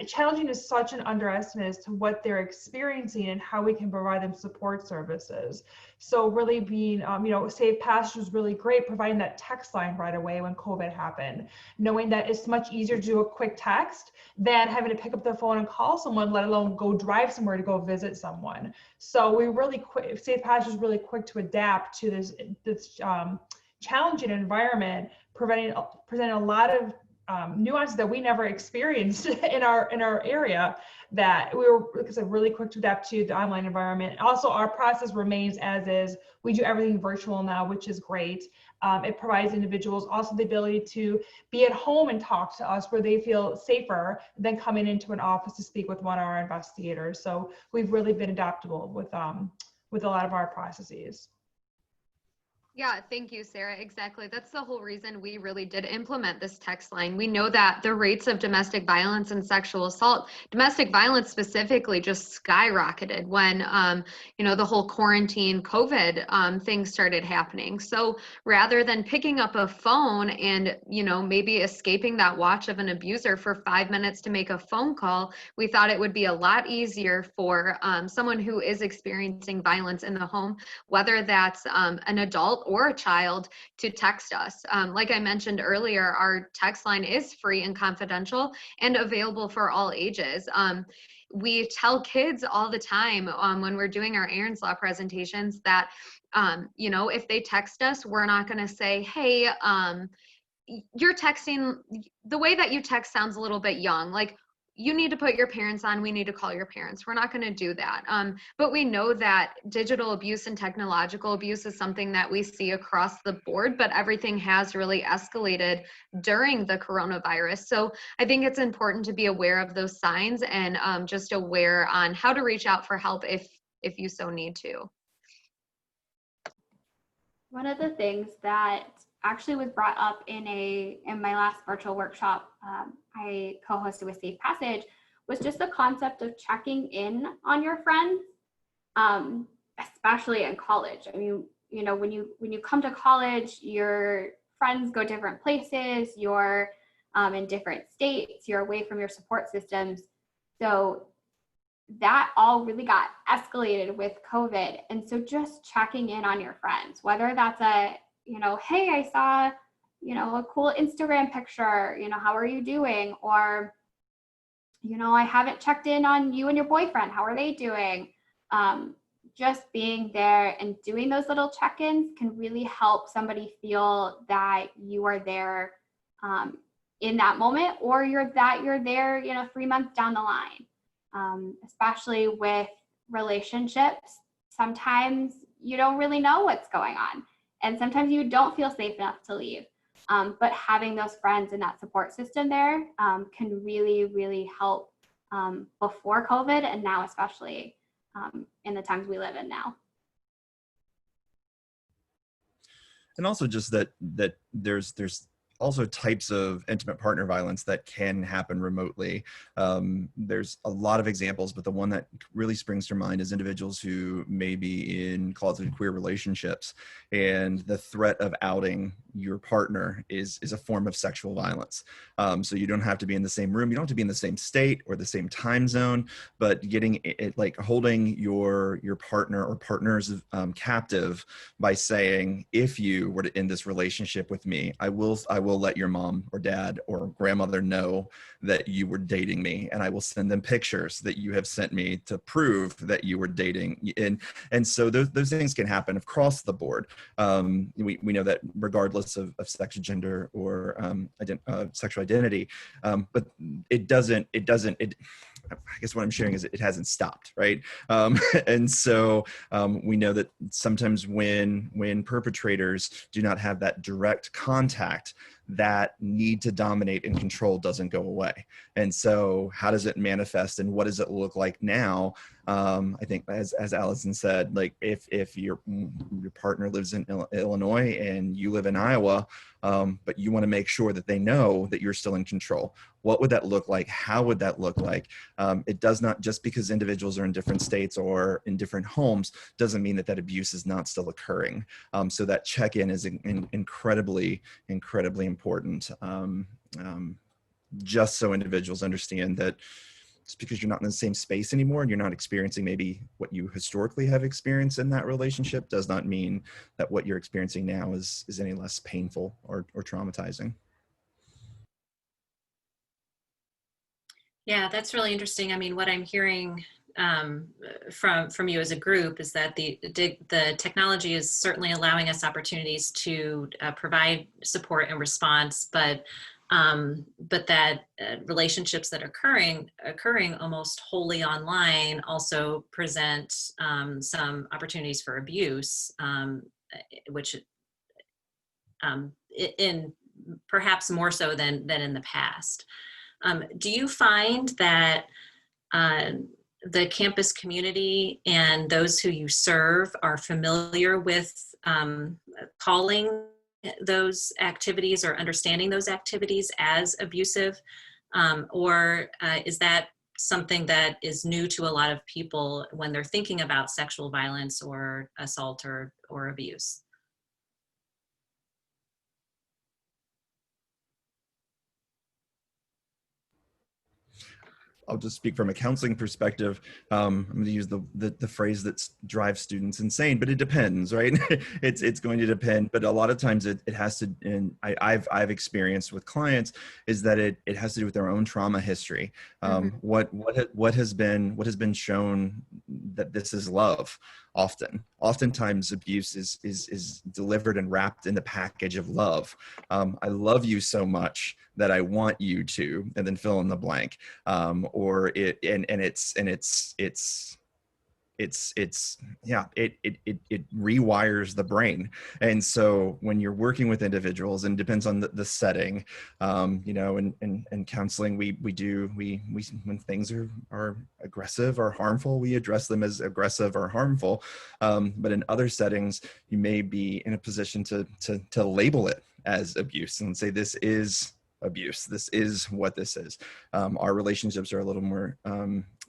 challenging is such an underestimate as to what they're experiencing and how we can provide them support services. So really being, you know, Safe Passage was really great, providing that text line right away when COVID happened, knowing that it's much easier to do a quick text than having to pick up the phone and call someone, let alone go drive somewhere to go visit someone. So we really quick, Safe Passage was really quick to adapt to this challenging environment, presenting a lot of nuances that we never experienced in our area, that we were, like I said, really quick to adapt to the online environment. Also, our process remains as is. We do everything virtual now, which is great. It provides individuals also the ability to be at home and talk to us where they feel safer than coming into an office to speak with one of our investigators. So we've really been adaptable with a lot of our processes. Yeah, thank you, Sarah. Exactly. That's the whole reason we really did implement this text line. We know that the rates of domestic violence and sexual assault, domestic violence specifically, just skyrocketed when, you know, the whole quarantine COVID thing started happening. So rather than picking up a phone and, you know, maybe escaping that watch of an abuser for 5 minutes to make a phone call, we thought it would be a lot easier for someone who is experiencing violence in the home, whether that's an adult or a child, to text us. Like I mentioned earlier, our text line is free and confidential and available for all ages. We tell kids all the time when we're doing our Aaron's Law presentations that, you know, if they text us, we're not going to say, hey, you're texting, the way that you text sounds a little bit young. Like, you need to put your parents on, we need to call your parents. We're not going to do that. But we know that digital abuse and technological abuse is something that we see across the board, but everything has really escalated during the coronavirus. So I think it's important to be aware of those signs and just aware on how to reach out for help if you so need to. One of the things that actually was brought up in my last virtual workshop I co-hosted with Safe Passage was just the concept of checking in on your friends, especially in college. I mean, you know, when you come to college, your friends go different places, you're in different states, you're away from your support systems. So that all really got escalated with COVID. And so just checking in on your friends, whether that's you know, hey, I saw, you know, a cool Instagram picture, you know, how are you doing? Or, you know, I haven't checked in on you and your boyfriend, how are they doing? Just being there and doing those little check-ins can really help somebody feel that you are there in that moment, or you're there, you know, 3 months down the line. Especially with relationships, sometimes you don't really know what's going on. And sometimes you don't feel safe enough to leave. But having those friends and that support system there can really, really help before COVID, and now especially in the times we live in now. And also just that there's also types of intimate partner violence that can happen remotely. There's a lot of examples, but the one that really springs to mind is individuals who may be in closeted queer relationships, and the threat of outing your partner is a form of sexual violence. So you don't have to be in the same room, you don't have to be in the same state or the same time zone, but getting it, like holding your partner or partners captive by saying, if you were to end this relationship with me, I will let your mom or dad or grandmother know that you were dating me, and I will send them pictures that you have sent me to prove that you were dating. And so those things can happen across the board. We know that regardless of sex, gender, or sexual identity, but I guess what I'm sharing is it hasn't stopped, right? And so we know that sometimes when perpetrators do not have that direct contact, that need to dominate and control doesn't go away. And so how does it manifest, and what does it look like now? I think as Allison said, like if your partner lives in Illinois and you live in Iowa, but you want to make sure that they know that you're still in control. What would that look like? How would that look like? It does not, just because individuals are in different states or in different homes, doesn't mean that abuse is not still occurring. So that check-in is incredibly important, just so individuals understand that just because you're not in the same space anymore and you're not experiencing maybe what you historically have experienced in that relationship does not mean that what you're experiencing now is any less painful or traumatizing. Yeah, that's really interesting. I mean, what I'm hearing from you as a group is that the technology is certainly allowing us opportunities to provide support and response, but that relationships that are occurring almost wholly online also present some opportunities for abuse, which in perhaps more so than in the past. Do you find that the campus community and those who you serve are familiar with calling those activities or understanding those activities as abusive? Or is that something that is new to a lot of people when they're thinking about sexual violence or assault or abuse? I'll just speak from a counseling perspective. I'm going to use the phrase that drives students insane, but it depends, right? It's going to depend, but a lot of times it has to, and I've experienced with clients, is that it has to do with their own trauma history. What has been shown that this is love. Oftentimes abuse is delivered and wrapped in the package of love. I love you so much that I want you to, and then fill in the blank. Or it rewires the brain. And so when you're working with individuals, and it depends on the setting, in counseling, we when things are aggressive or harmful, we address them as aggressive or harmful. But in other settings, you may be in a position to label it as abuse and say, this is abuse. This is what this is. Our relationships are a little more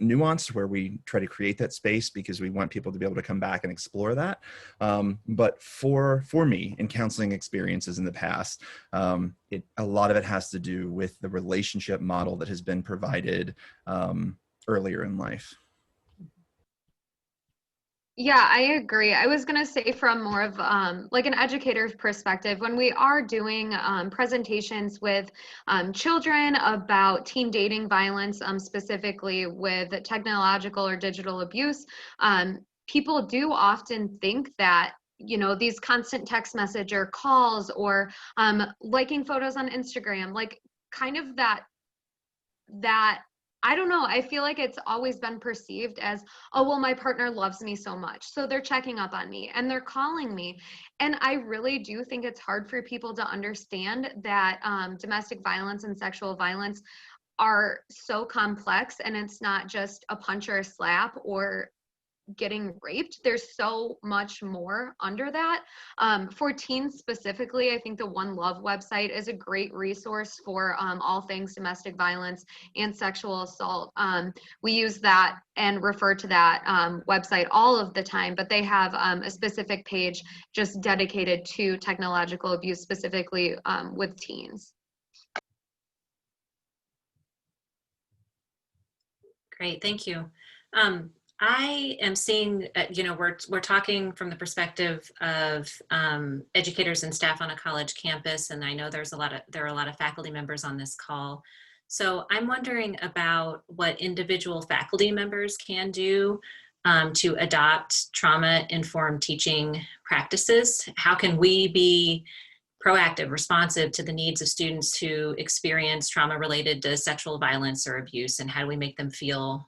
nuanced, where we try to create that space because we want people to be able to come back and explore that. But for me, in counseling experiences in the past, a lot of it has to do with the relationship model that has been provided earlier in life. Yeah, I agree. I was going to say from more of like an educator's perspective, when we are doing presentations with children about teen dating violence, specifically with technological or digital abuse, people do often think that, you know, these constant text message or calls or liking photos on Instagram, like kind of that I don't know. I feel like it's always been perceived as, oh, well, my partner loves me so much, so they're checking up on me and they're calling me. And I really do think it's hard for people to understand that domestic violence and sexual violence are so complex, and it's not just a punch or a slap or getting raped. There's so much more under that. For teens specifically, I think the One Love website is a great resource for all things domestic violence and sexual assault. We use that and refer to that website all of the time, but they have a specific page just dedicated to technological abuse, specifically with teens. Great, thank you. I am seeing, we're talking from the perspective of educators and staff on a college campus, and I know there are a lot of faculty members on this call. So I'm wondering about what individual faculty members can do to adopt trauma-informed teaching practices. How can we be proactive, responsive to the needs of students who experience trauma related to sexual violence or abuse, and how do we make them feel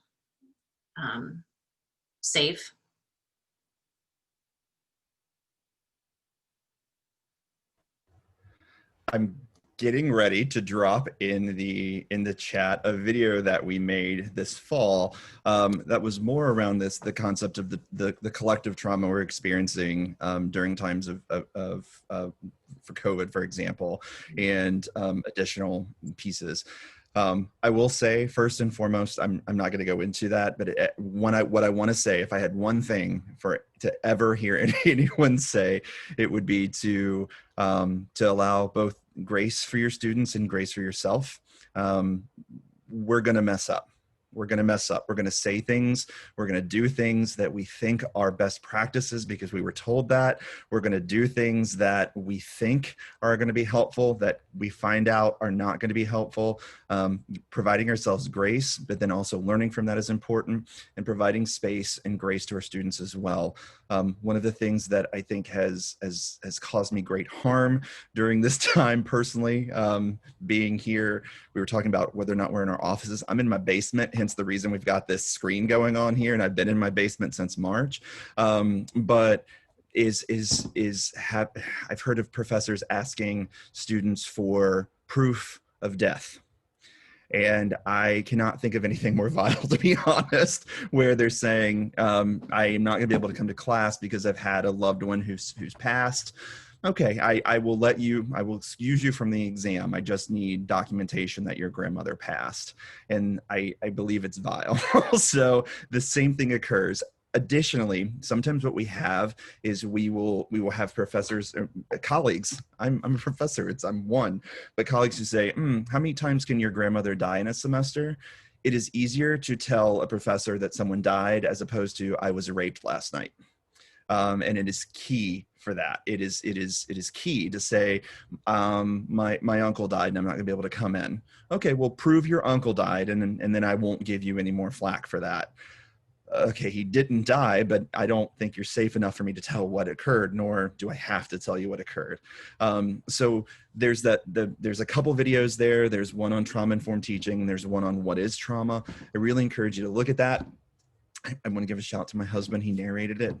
safe? I'm getting ready to drop in the chat a video that we made this fall that was more around the concept of the collective trauma we're experiencing during times of for COVID, for example, and additional pieces. I will say, first and foremost, I'm not going to go into that, but what I want to say, if I had one thing to ever hear anyone say, it would be to allow both grace for your students and grace for yourself. We're going to mess up. We're going to mess up. We're going to say things. We're going to do things that we think are best practices because we were told that. We're going to do things that we think are going to be helpful that we find out are not going to be helpful. Providing ourselves grace, but then also learning from that is important, and providing space and grace to our students as well. One of the things that I think has caused me great harm during this time personally, being here, we were talking about whether or not we're in our offices. I'm in my basement, hence the reason we've got this screen going on here, and I've been in my basement since March. But I've heard of professors asking students for proof of death. And I cannot think of anything more vile, to be honest, where they're saying, I am not going to be able to come to class because I've had a loved one who's passed. Okay, I will excuse you from the exam. I just need documentation that your grandmother passed. And I believe it's vile. So the same thing occurs. Additionally, sometimes what we have is we will have professors, colleagues. I'm a professor. I'm one, but colleagues who say, "How many times can your grandmother die in a semester?" It is easier to tell a professor that someone died as opposed to "I was raped last night," and it is key for that. It is key to say, my uncle died and I'm not gonna be able to come in. Okay, well, prove your uncle died, and then I won't give you any more flack for that. Okay, he didn't die, but I don't think you're safe enough for me to tell what occurred, nor do I have to tell you what occurred. So there's there's a couple videos there. There's one on trauma-informed teaching. There's one on what is trauma. I really encourage you to look at that. I want to give a shout out to my husband. He narrated it.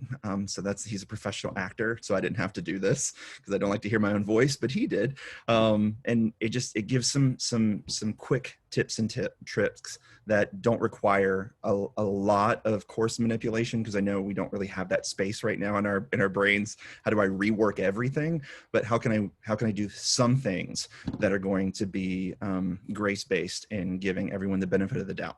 So he's a professional actor. So I didn't have to do this because I don't like to hear my own voice, but he did. And it gives some quick tips and tricks that don't require a lot of course manipulation, because I know we don't really have that space right now in our brains. How do I rework everything? But how can I do some things that are going to be grace-based and giving everyone the benefit of the doubt?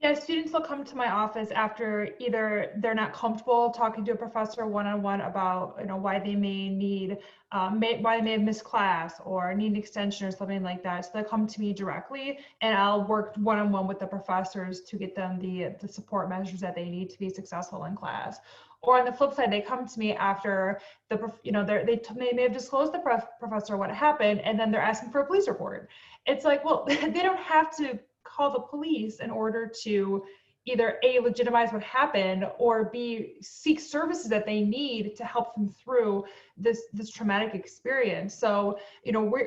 Yeah, students will come to my office after either they're not comfortable talking to a professor one-on-one about, why they may need, why they may have missed class or need an extension or something like that. So they come to me directly, and I'll work one-on-one with the professors to get them the support measures that they need to be successful in class. Or on the flip side, they come to me after they may have disclosed the professor what happened, and then they're asking for a police report. It's like, well, they don't have to call the police in order to either A, legitimize what happened, or B, seek services that they need to help them through this traumatic experience. So,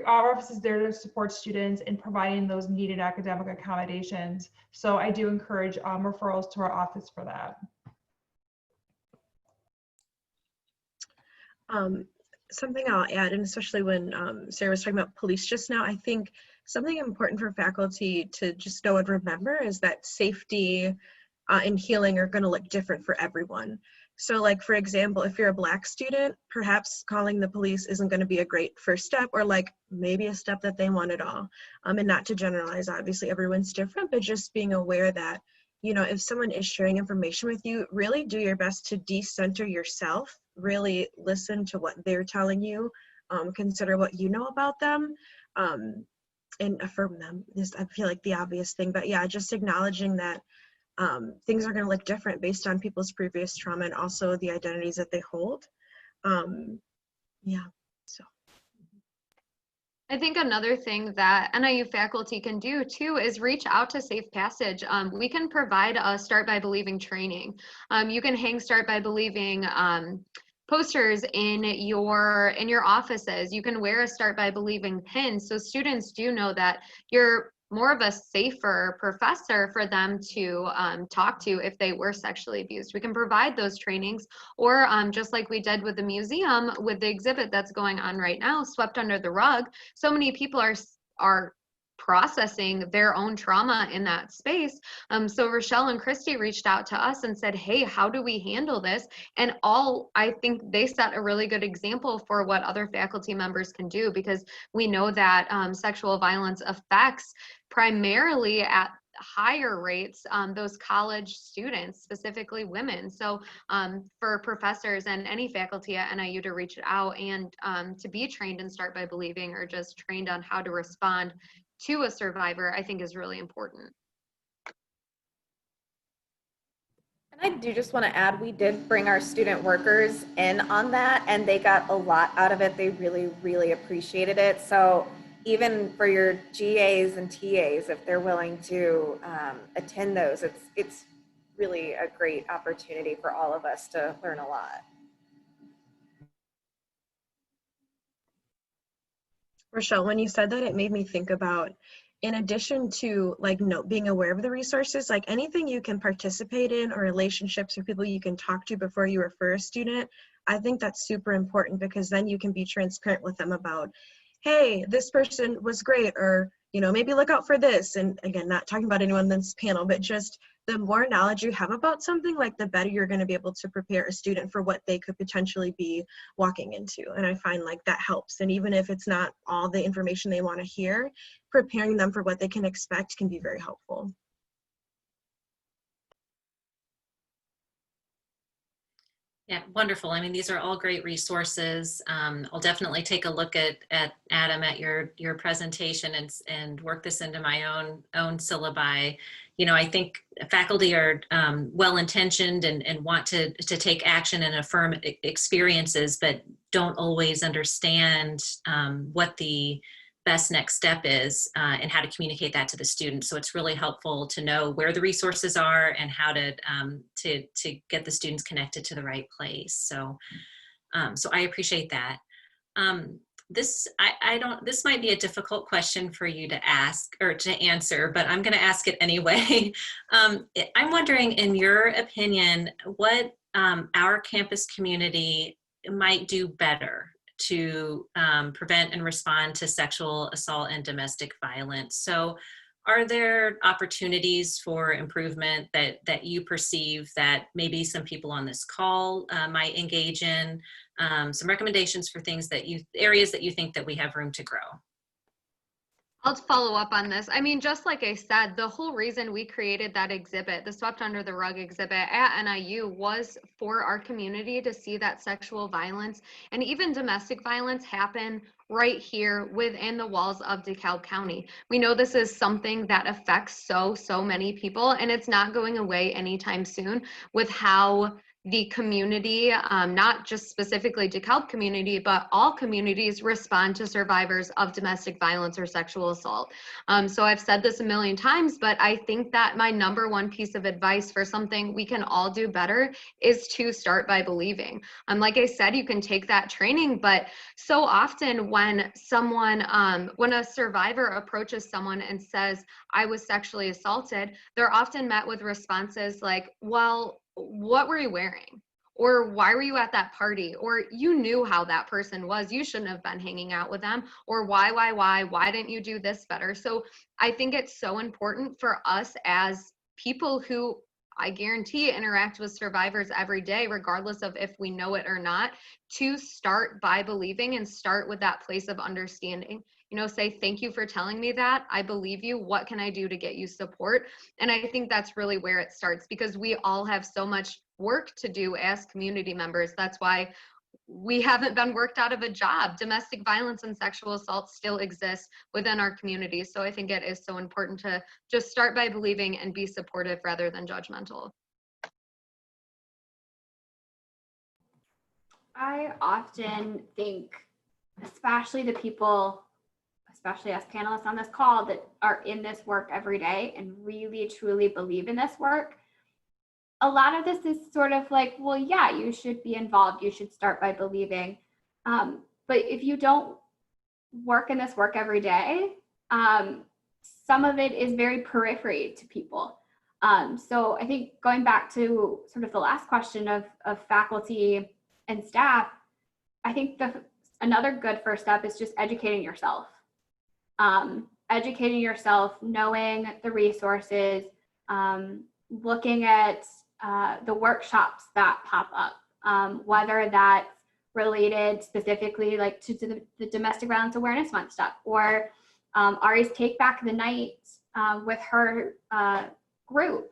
our office is there to support students in providing those needed academic accommodations. So I do encourage referrals to our office for that. Something I'll add, and especially when Sarah was talking about police just now, I think something important for faculty to just know and remember is that safety and healing are going to look different for everyone. So like, for example, if you're a Black student, perhaps calling the police isn't going to be a great first step, or like maybe a step that they want at all. And not to generalize, obviously everyone's different, but just being aware that, you know, if someone is sharing information with you, really do your best to decenter yourself, really listen to what they're telling you, consider what you know about them, and affirm them is, I feel like, the obvious thing. But yeah, just acknowledging that things are going to look different based on people's previous trauma and also the identities that they hold. Yeah, so. I think another thing that NIU faculty can do too is reach out to Safe Passage. We can provide a Start by Believing training. You can hang Start by Believing posters in your offices. You can wear a Start by Believing pin, so students do know that you're more of a safer professor for them to talk to if they were sexually abused. We can provide those trainings, or just like we did with the museum, with the exhibit that's going on right now, Swept Under the Rug. So many people are processing their own trauma in that space. So Rochelle and Christy reached out to us and said, hey, how do we handle this? And I think they set a really good example for what other faculty members can do, because we know that sexual violence affects primarily at higher rates those college students, specifically women. So for professors and any faculty at NIU to reach out and to be trained in Start by Believing, or just trained on how to respond to a survivor, I think is really important. And I do just want to add, we did bring our student workers in on that, and they got a lot out of it. They really, really appreciated it. So even for your GAs and TAs, if they're willing to attend those, it's really a great opportunity for all of us to learn a lot. Rochelle, when you said that, it made me think about, in addition to like being aware of the resources, like anything you can participate in, or relationships or people you can talk to before you refer a student, I think that's super important, because then you can be transparent with them about, hey, this person was great, or, you know, maybe look out for this. And again, not talking about anyone in this panel, but just the more knowledge you have about something, like the better you're going to be able to prepare a student for what they could potentially be walking into. And I find like that helps. And even if it's not all the information they want to hear, preparing them for what they can expect can be very helpful. Yeah, wonderful. I mean, these are all great resources. I'll definitely take a look at Adam, at your presentation, and work this into my own syllabi. You know, I think faculty are well-intentioned and want to take action and affirm experiences, but don't always understand what the best next step is and how to communicate that to the students. So it's really helpful to know where the resources are and how to get the students connected to the right place. So so I appreciate that. This might be a difficult question for you to ask or to answer, but I'm going to ask it anyway. I'm wondering, in your opinion, what our campus community might do better to prevent and respond to sexual assault and domestic violence. So are there opportunities for improvement that you perceive that maybe some people on this call might engage in? Some recommendations for areas that you think that we have room to grow? I'll follow up on this. I mean, just like I said, the whole reason we created that exhibit, the Swept Under the Rug exhibit at NIU, was for our community to see that sexual violence and even domestic violence happen right here within the walls of DeKalb County. We know this is something that affects so many people, and it's not going away anytime soon with how the community, not just specifically DeKalb community, but all communities respond to survivors of domestic violence or sexual assault. So I've said this a million times, but I think that my number one piece of advice for something we can all do better is to start by believing. Like I said, you can take that training, but so often when when a survivor approaches someone and says, I was sexually assaulted, they're often met with responses like, well, what were you wearing? Or why were you at that party? Or you knew how that person was, you shouldn't have been hanging out with them. Or why didn't you do this better? So I think it's so important for us as people who I guarantee interact with survivors every day, regardless of if we know it or not, to start by believing and start with that place of understanding. You know, say, thank you for telling me that. I believe you. What can I do to get you support? And I think that's really where it starts, because we all have so much work to do as community members. That's why we haven't been worked out of a job. Domestic violence and sexual assault still exist within our community. So I think it is so important to just start by believing and be supportive rather than judgmental. I often think, especially the people, especially as panelists on this call, that are in this work every day and really truly believe in this work, a lot of this is sort of like, well, yeah, you should be involved. You should start by believing. But if you don't work in this work every day, some of it is very periphery to people. So I think going back to sort of the last question of faculty and staff, I think another good first step is just educating yourself. Educating yourself, knowing the resources, looking at the workshops that pop up, whether that's related specifically like to the Domestic Violence Awareness Month stuff, or Ari's Take Back the Night with her group.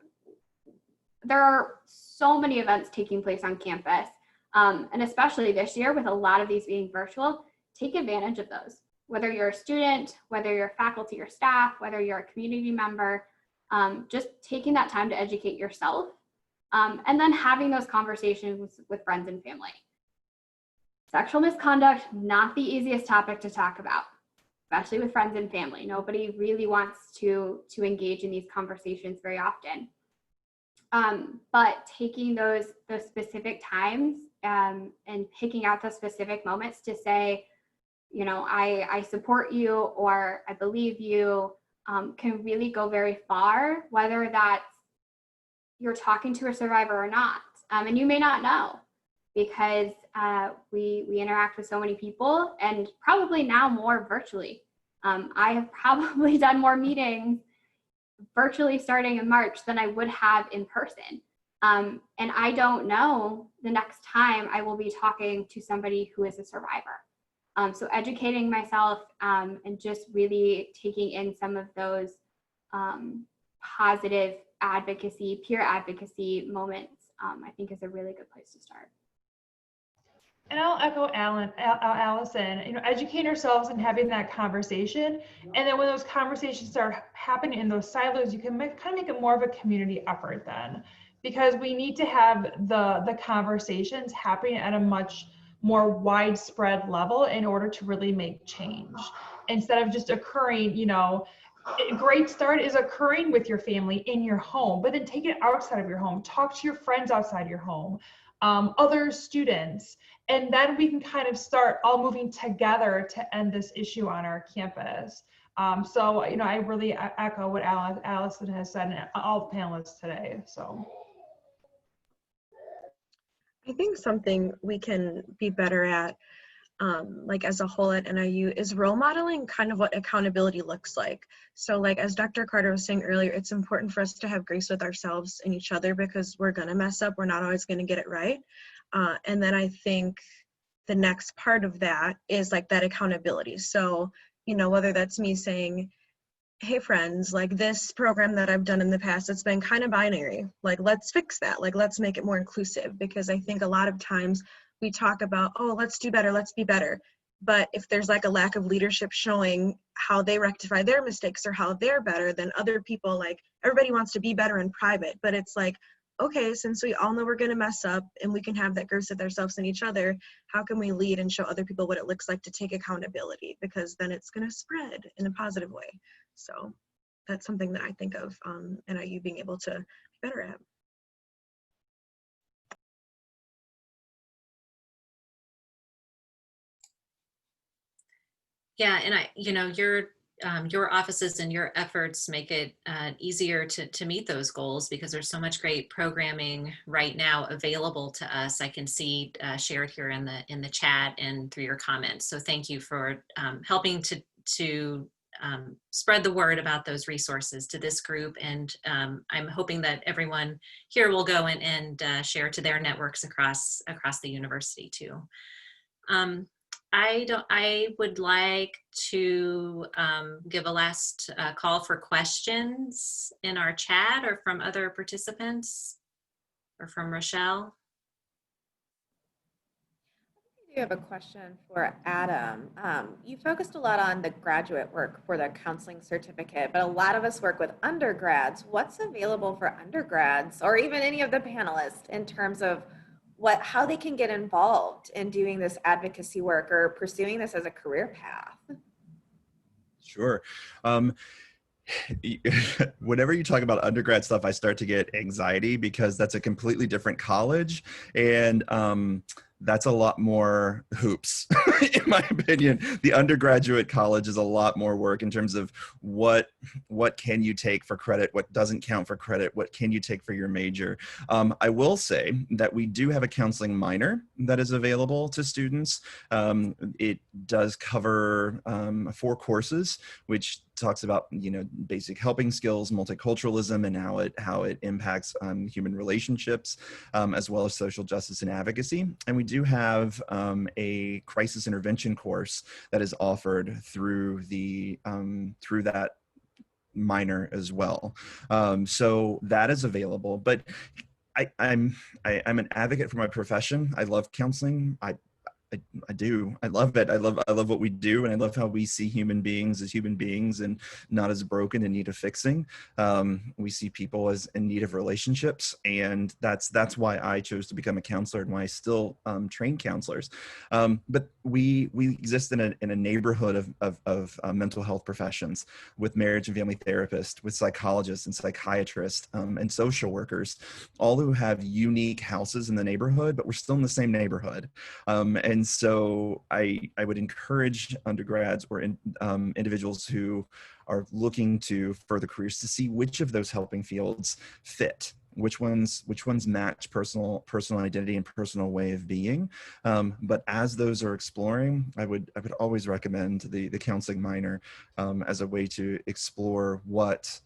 There are so many events taking place on campus, and especially this year with a lot of these being virtual, take advantage of those. Whether you're a student, whether you're faculty or staff, whether you're a community member, just taking that time to educate yourself, and then having those conversations with friends and family. Sexual misconduct, not the easiest topic to talk about, especially with friends and family. Nobody really wants to engage in these conversations very often. But taking those specific times and picking out those specific moments to say, you know, I support you or I believe you, can really go very far, whether that's you're talking to a survivor or not. And you may not know, because we interact with so many people, and probably now more virtually. I have probably done more meetings virtually starting in March than I would have in person. And I don't know the next time I will be talking to somebody who is a survivor. So educating myself and just really taking in some of those positive advocacy, peer advocacy moments, I think is a really good place to start. And I'll echo Allison, you know, educating ourselves and having that conversation. And then when those conversations start happening in those silos, you can kind of make it more of a community effort then, because we need to have the conversations happening at a much more widespread level in order to really make change, instead of just occurring, you know, a great start is occurring with your family in your home, but then take it outside of your home, talk to your friends outside your home, other students, and then we can kind of start all moving together to end this issue on our campus. So, you know, I really echo what Allison has said and all the panelists today, so. I think something we can be better at, like as a whole at NIU, is role modeling kind of what accountability looks like. So like as Dr. Carter was saying earlier, it's important for us to have grace with ourselves and each other, because we're gonna mess up, we're not always gonna get it right. And then I think the next part of that is like that accountability. So, you know, whether that's me saying, hey friends, like this program that I've done in the past, it's been kind of binary. Like, let's fix that. Like, let's make it more inclusive, because I think a lot of times we talk about, oh, let's do better, let's be better. But if there's like a lack of leadership showing how they rectify their mistakes or how they're better than other people, like everybody wants to be better in private, but it's like, okay, since we all know we're going to mess up and we can have that grace with ourselves and each other, how can we lead and show other people what it looks like to take accountability? Because then it's going to spread in a positive way. So that's something that I think of NIU being able to be better at. Yeah, and you know, your offices and your efforts make it easier to meet those goals, because there's so much great programming right now available to us. I can see shared here in the chat and through your comments. So thank you for helping to spread the word about those resources to this group. And I'm hoping that everyone here will go and share to their networks across the university too. I would like to give a last call for questions in our chat or from other participants or from Rochelle. I do have a question for Adam. You focused a lot on the graduate work for the counseling certificate, but a lot of us work with undergrads. What's available for undergrads or even any of the panelists in terms of how they can get involved in doing this advocacy work or pursuing this as a career path? Sure. Whenever you talk about undergrad stuff, I start to get anxiety because that's a completely different college, and that's a lot more hoops, in my opinion. The undergraduate college is a lot more work in terms of what can you take for credit, what doesn't count for credit, what can you take for your major. I will say that we do have a counseling minor that is available to students. It does cover 4 courses, which talks about, basic helping skills, multiculturalism, and how it impacts human relationships, as well as social justice and advocacy. And we do have a crisis intervention course that is offered through through that minor as well. So that is available. But I'm an advocate for my profession. I love counseling. I do. I love it. I love what we do, and I love how we see human beings as human beings and not as broken in need of fixing. We see people as in need of relationships, and that's why I chose to become a counselor and why I still train counselors. But we exist in a neighborhood of mental health professions, with marriage and family therapists, with psychologists and psychiatrists, and social workers, all who have unique houses in the neighborhood, but we're still in the same neighborhood. And so I would encourage undergrads or individuals who are looking to further careers to see which of those helping fields fit, which ones match personal identity and personal way of being. But as those are exploring, I would always recommend the counseling minor as a way to explore what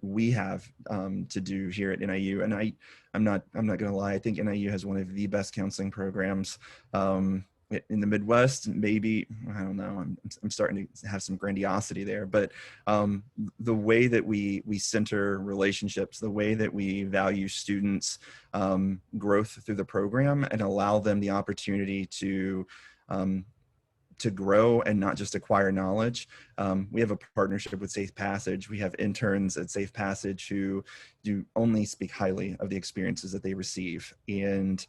we have to do here at NIU. And I'm not gonna lie, I think NIU has one of the best counseling programs in the Midwest. Maybe, I don't know, I'm starting to have some grandiosity there, but the way that we center relationships, the way that we value students' growth through the program and allow them the opportunity to grow and not just acquire knowledge. We have a partnership with Safe Passage. We have interns at Safe Passage who do only speak highly of the experiences that they receive. And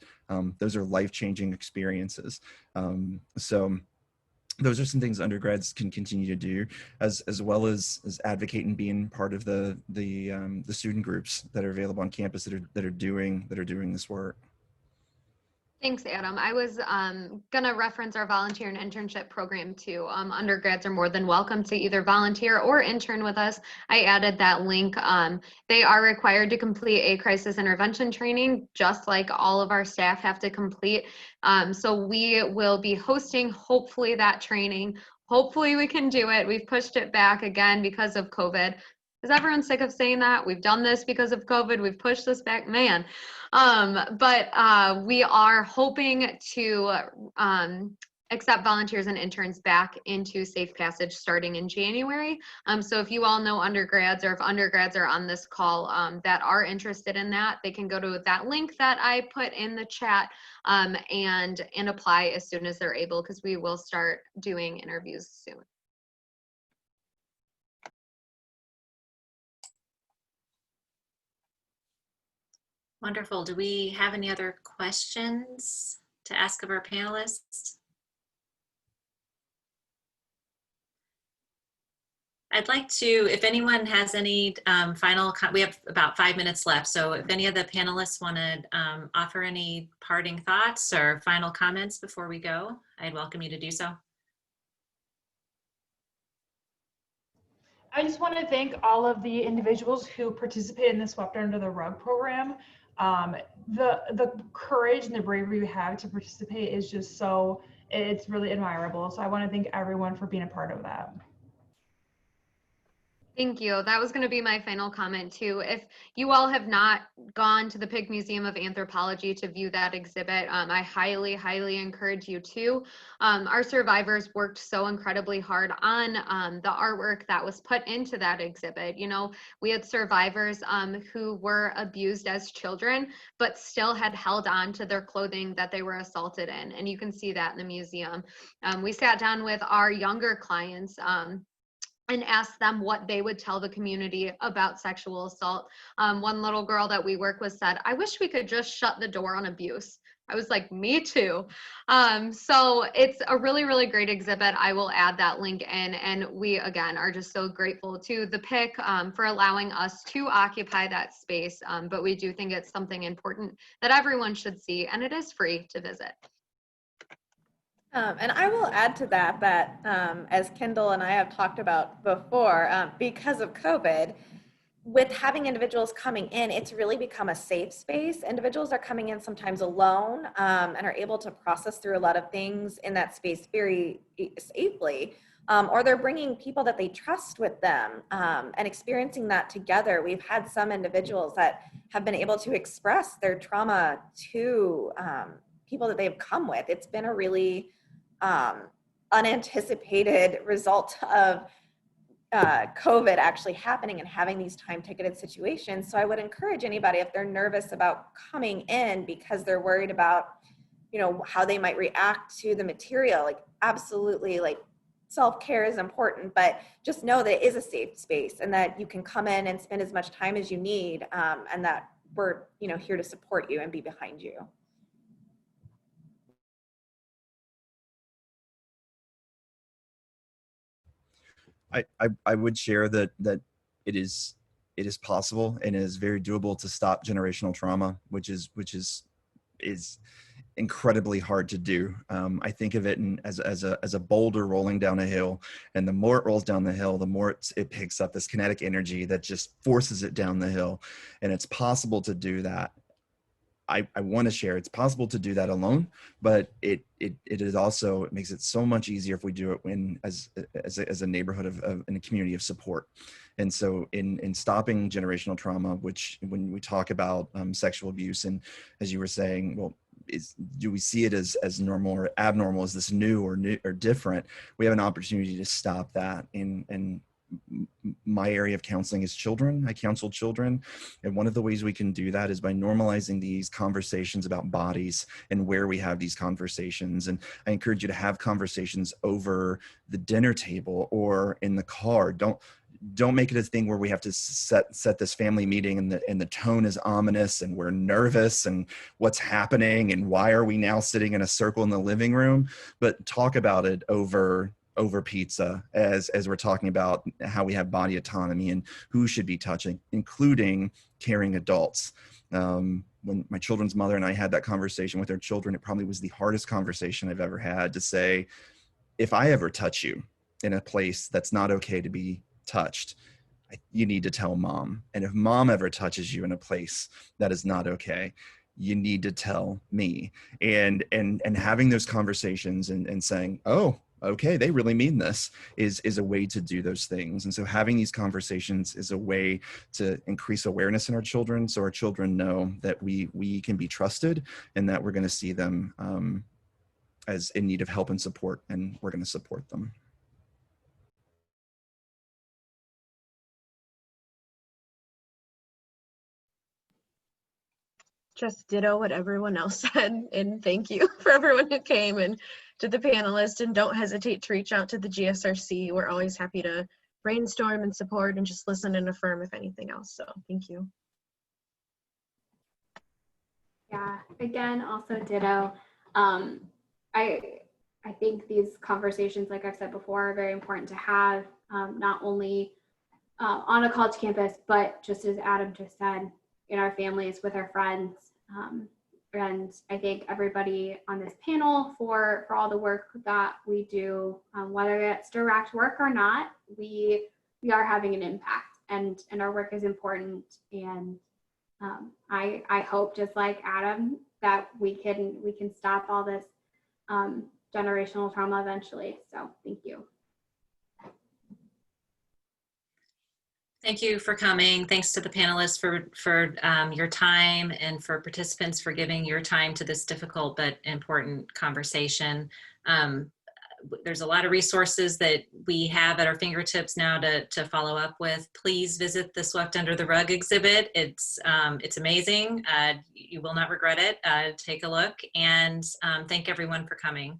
those are life-changing experiences. So those are some things undergrads can continue to do, as well as advocate and being part of the student groups that are available on campus that are doing this work. Thanks, Adam. I was gonna reference our volunteer and internship program too. Undergrads are more than welcome to either volunteer or intern with us. I added that link. They are required to complete a crisis intervention training, just like all of our staff have to complete. So we will be hosting, hopefully, that training. Hopefully we can do it. We've pushed it back again because of COVID. Is everyone sick of saying that? We've done this because of COVID. We've pushed this back, man. But we are hoping to accept volunteers and interns back into Safe Passage starting in January. So if you all know undergrads, or if undergrads are on this call that are interested in that, they can go to that link that I put in the chat and apply as soon as they're able, because we will start doing interviews soon. Wonderful. Do we have any other questions to ask of our panelists? I'd like to, if anyone has any we have about 5 minutes left. So if any of the panelists want to offer any parting thoughts or final comments before we go, I'd welcome you to do so. I just want to thank all of the individuals who participated in the Swept Under the Rug program. The courage and the bravery you have to participate is just it's really admirable. So I want to thank everyone for being a part of that. Thank you. That was going to be my final comment too. If you all have not gone to the Pig Museum of Anthropology to view that exhibit, I highly, highly encourage you to. Our survivors worked so incredibly hard on the artwork that was put into that exhibit. You know, we had survivors who were abused as children, but still had held on to their clothing that they were assaulted in. And you can see that in the museum. We sat down with our younger clients and asked them what they would tell the community about sexual assault. One little girl that we work with said, "I wish we could just shut the door on abuse." I was like, me too. So it's a really, really great exhibit. I will add that link in. And we, again, are just so grateful to the PIC for allowing us to occupy that space. But we do think it's something important that everyone should see, and it is free to visit. And I will add to that, as Kendall and I have talked about before, because of COVID, with having individuals coming in, it's really become a safe space. Individuals are coming in sometimes alone and are able to process through a lot of things in that space very safely. Or they're bringing people that they trust with them and experiencing that together. We've had some individuals that have been able to express their trauma to people that they've come with. It's been a really unanticipated result of COVID actually happening and having these time-ticketed situations. So I would encourage anybody, if they're nervous about coming in because they're worried about, you know, how they might react to the material, like absolutely, like self-care is important, but just know that it is a safe space and that you can come in and spend as much time as you need, and that we're, you know, here to support you and be behind you. I would share that it is possible and it is very doable to stop generational trauma, which is incredibly hard to do. I think of it as a boulder rolling down a hill, and the more it rolls down the hill, the more it picks up this kinetic energy that just forces it down the hill. And it's possible to do that. I want to share it's possible to do that alone, but it is also, it makes it so much easier if we do it as a neighborhood in a community of support. And so in stopping generational trauma, which when we talk about sexual abuse, and as you were saying, well, do we see it as normal or abnormal? Is this new or different? We have an opportunity to stop that. And my area of counseling is children. I counsel children. And one of the ways we can do that is by normalizing these conversations about bodies and where we have these conversations. And I encourage you to have conversations over the dinner table or in the car. Don't make it a thing where we have to set this family meeting and the tone is ominous and we're nervous and what's happening and why are we now sitting in a circle in the living room, but talk about it over pizza as we're talking about how we have body autonomy and who should be touching, including caring adults. When my children's mother and I had that conversation with their children, it probably was the hardest conversation I've ever had, to say, if I ever touch you in a place that's not okay to be touched, you need to tell mom. And if mom ever touches you in a place that is not okay, you need to tell me. And having those conversations and saying, oh, okay, they really mean this, is a way to do those things. And so having these conversations is a way to increase awareness in our children, so our children know that we can be trusted and that we're going to see them as in need of help and support, and we're going to support them. Just ditto what everyone else said, and thank you for everyone who came, and to the panelists, and don't hesitate to reach out to the GSRC. We're always happy to brainstorm and support and just listen and affirm if anything else. So thank you. Yeah, again, also ditto. I think these conversations, like I've said before, are very important to have, not only on a college campus, but just as Adam just said, in our families, with our friends. And I thank everybody on this panel for all the work that we do, whether it's direct work or not. We are having an impact, and our work is important. And I hope, just like Adam, that we can stop all this generational trauma eventually. So thank you. Thank you for coming. Thanks to the panelists for your time, and for participants for giving your time to this difficult but important conversation. There's a lot of resources that we have at our fingertips now to follow up with. Please visit the Swept Under the Rug exhibit. It's amazing. You will not regret it. Take a look, and thank everyone for coming.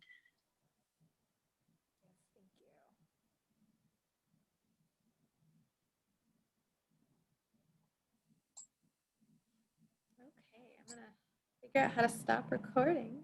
Okay, I'm gonna figure out how to stop recording.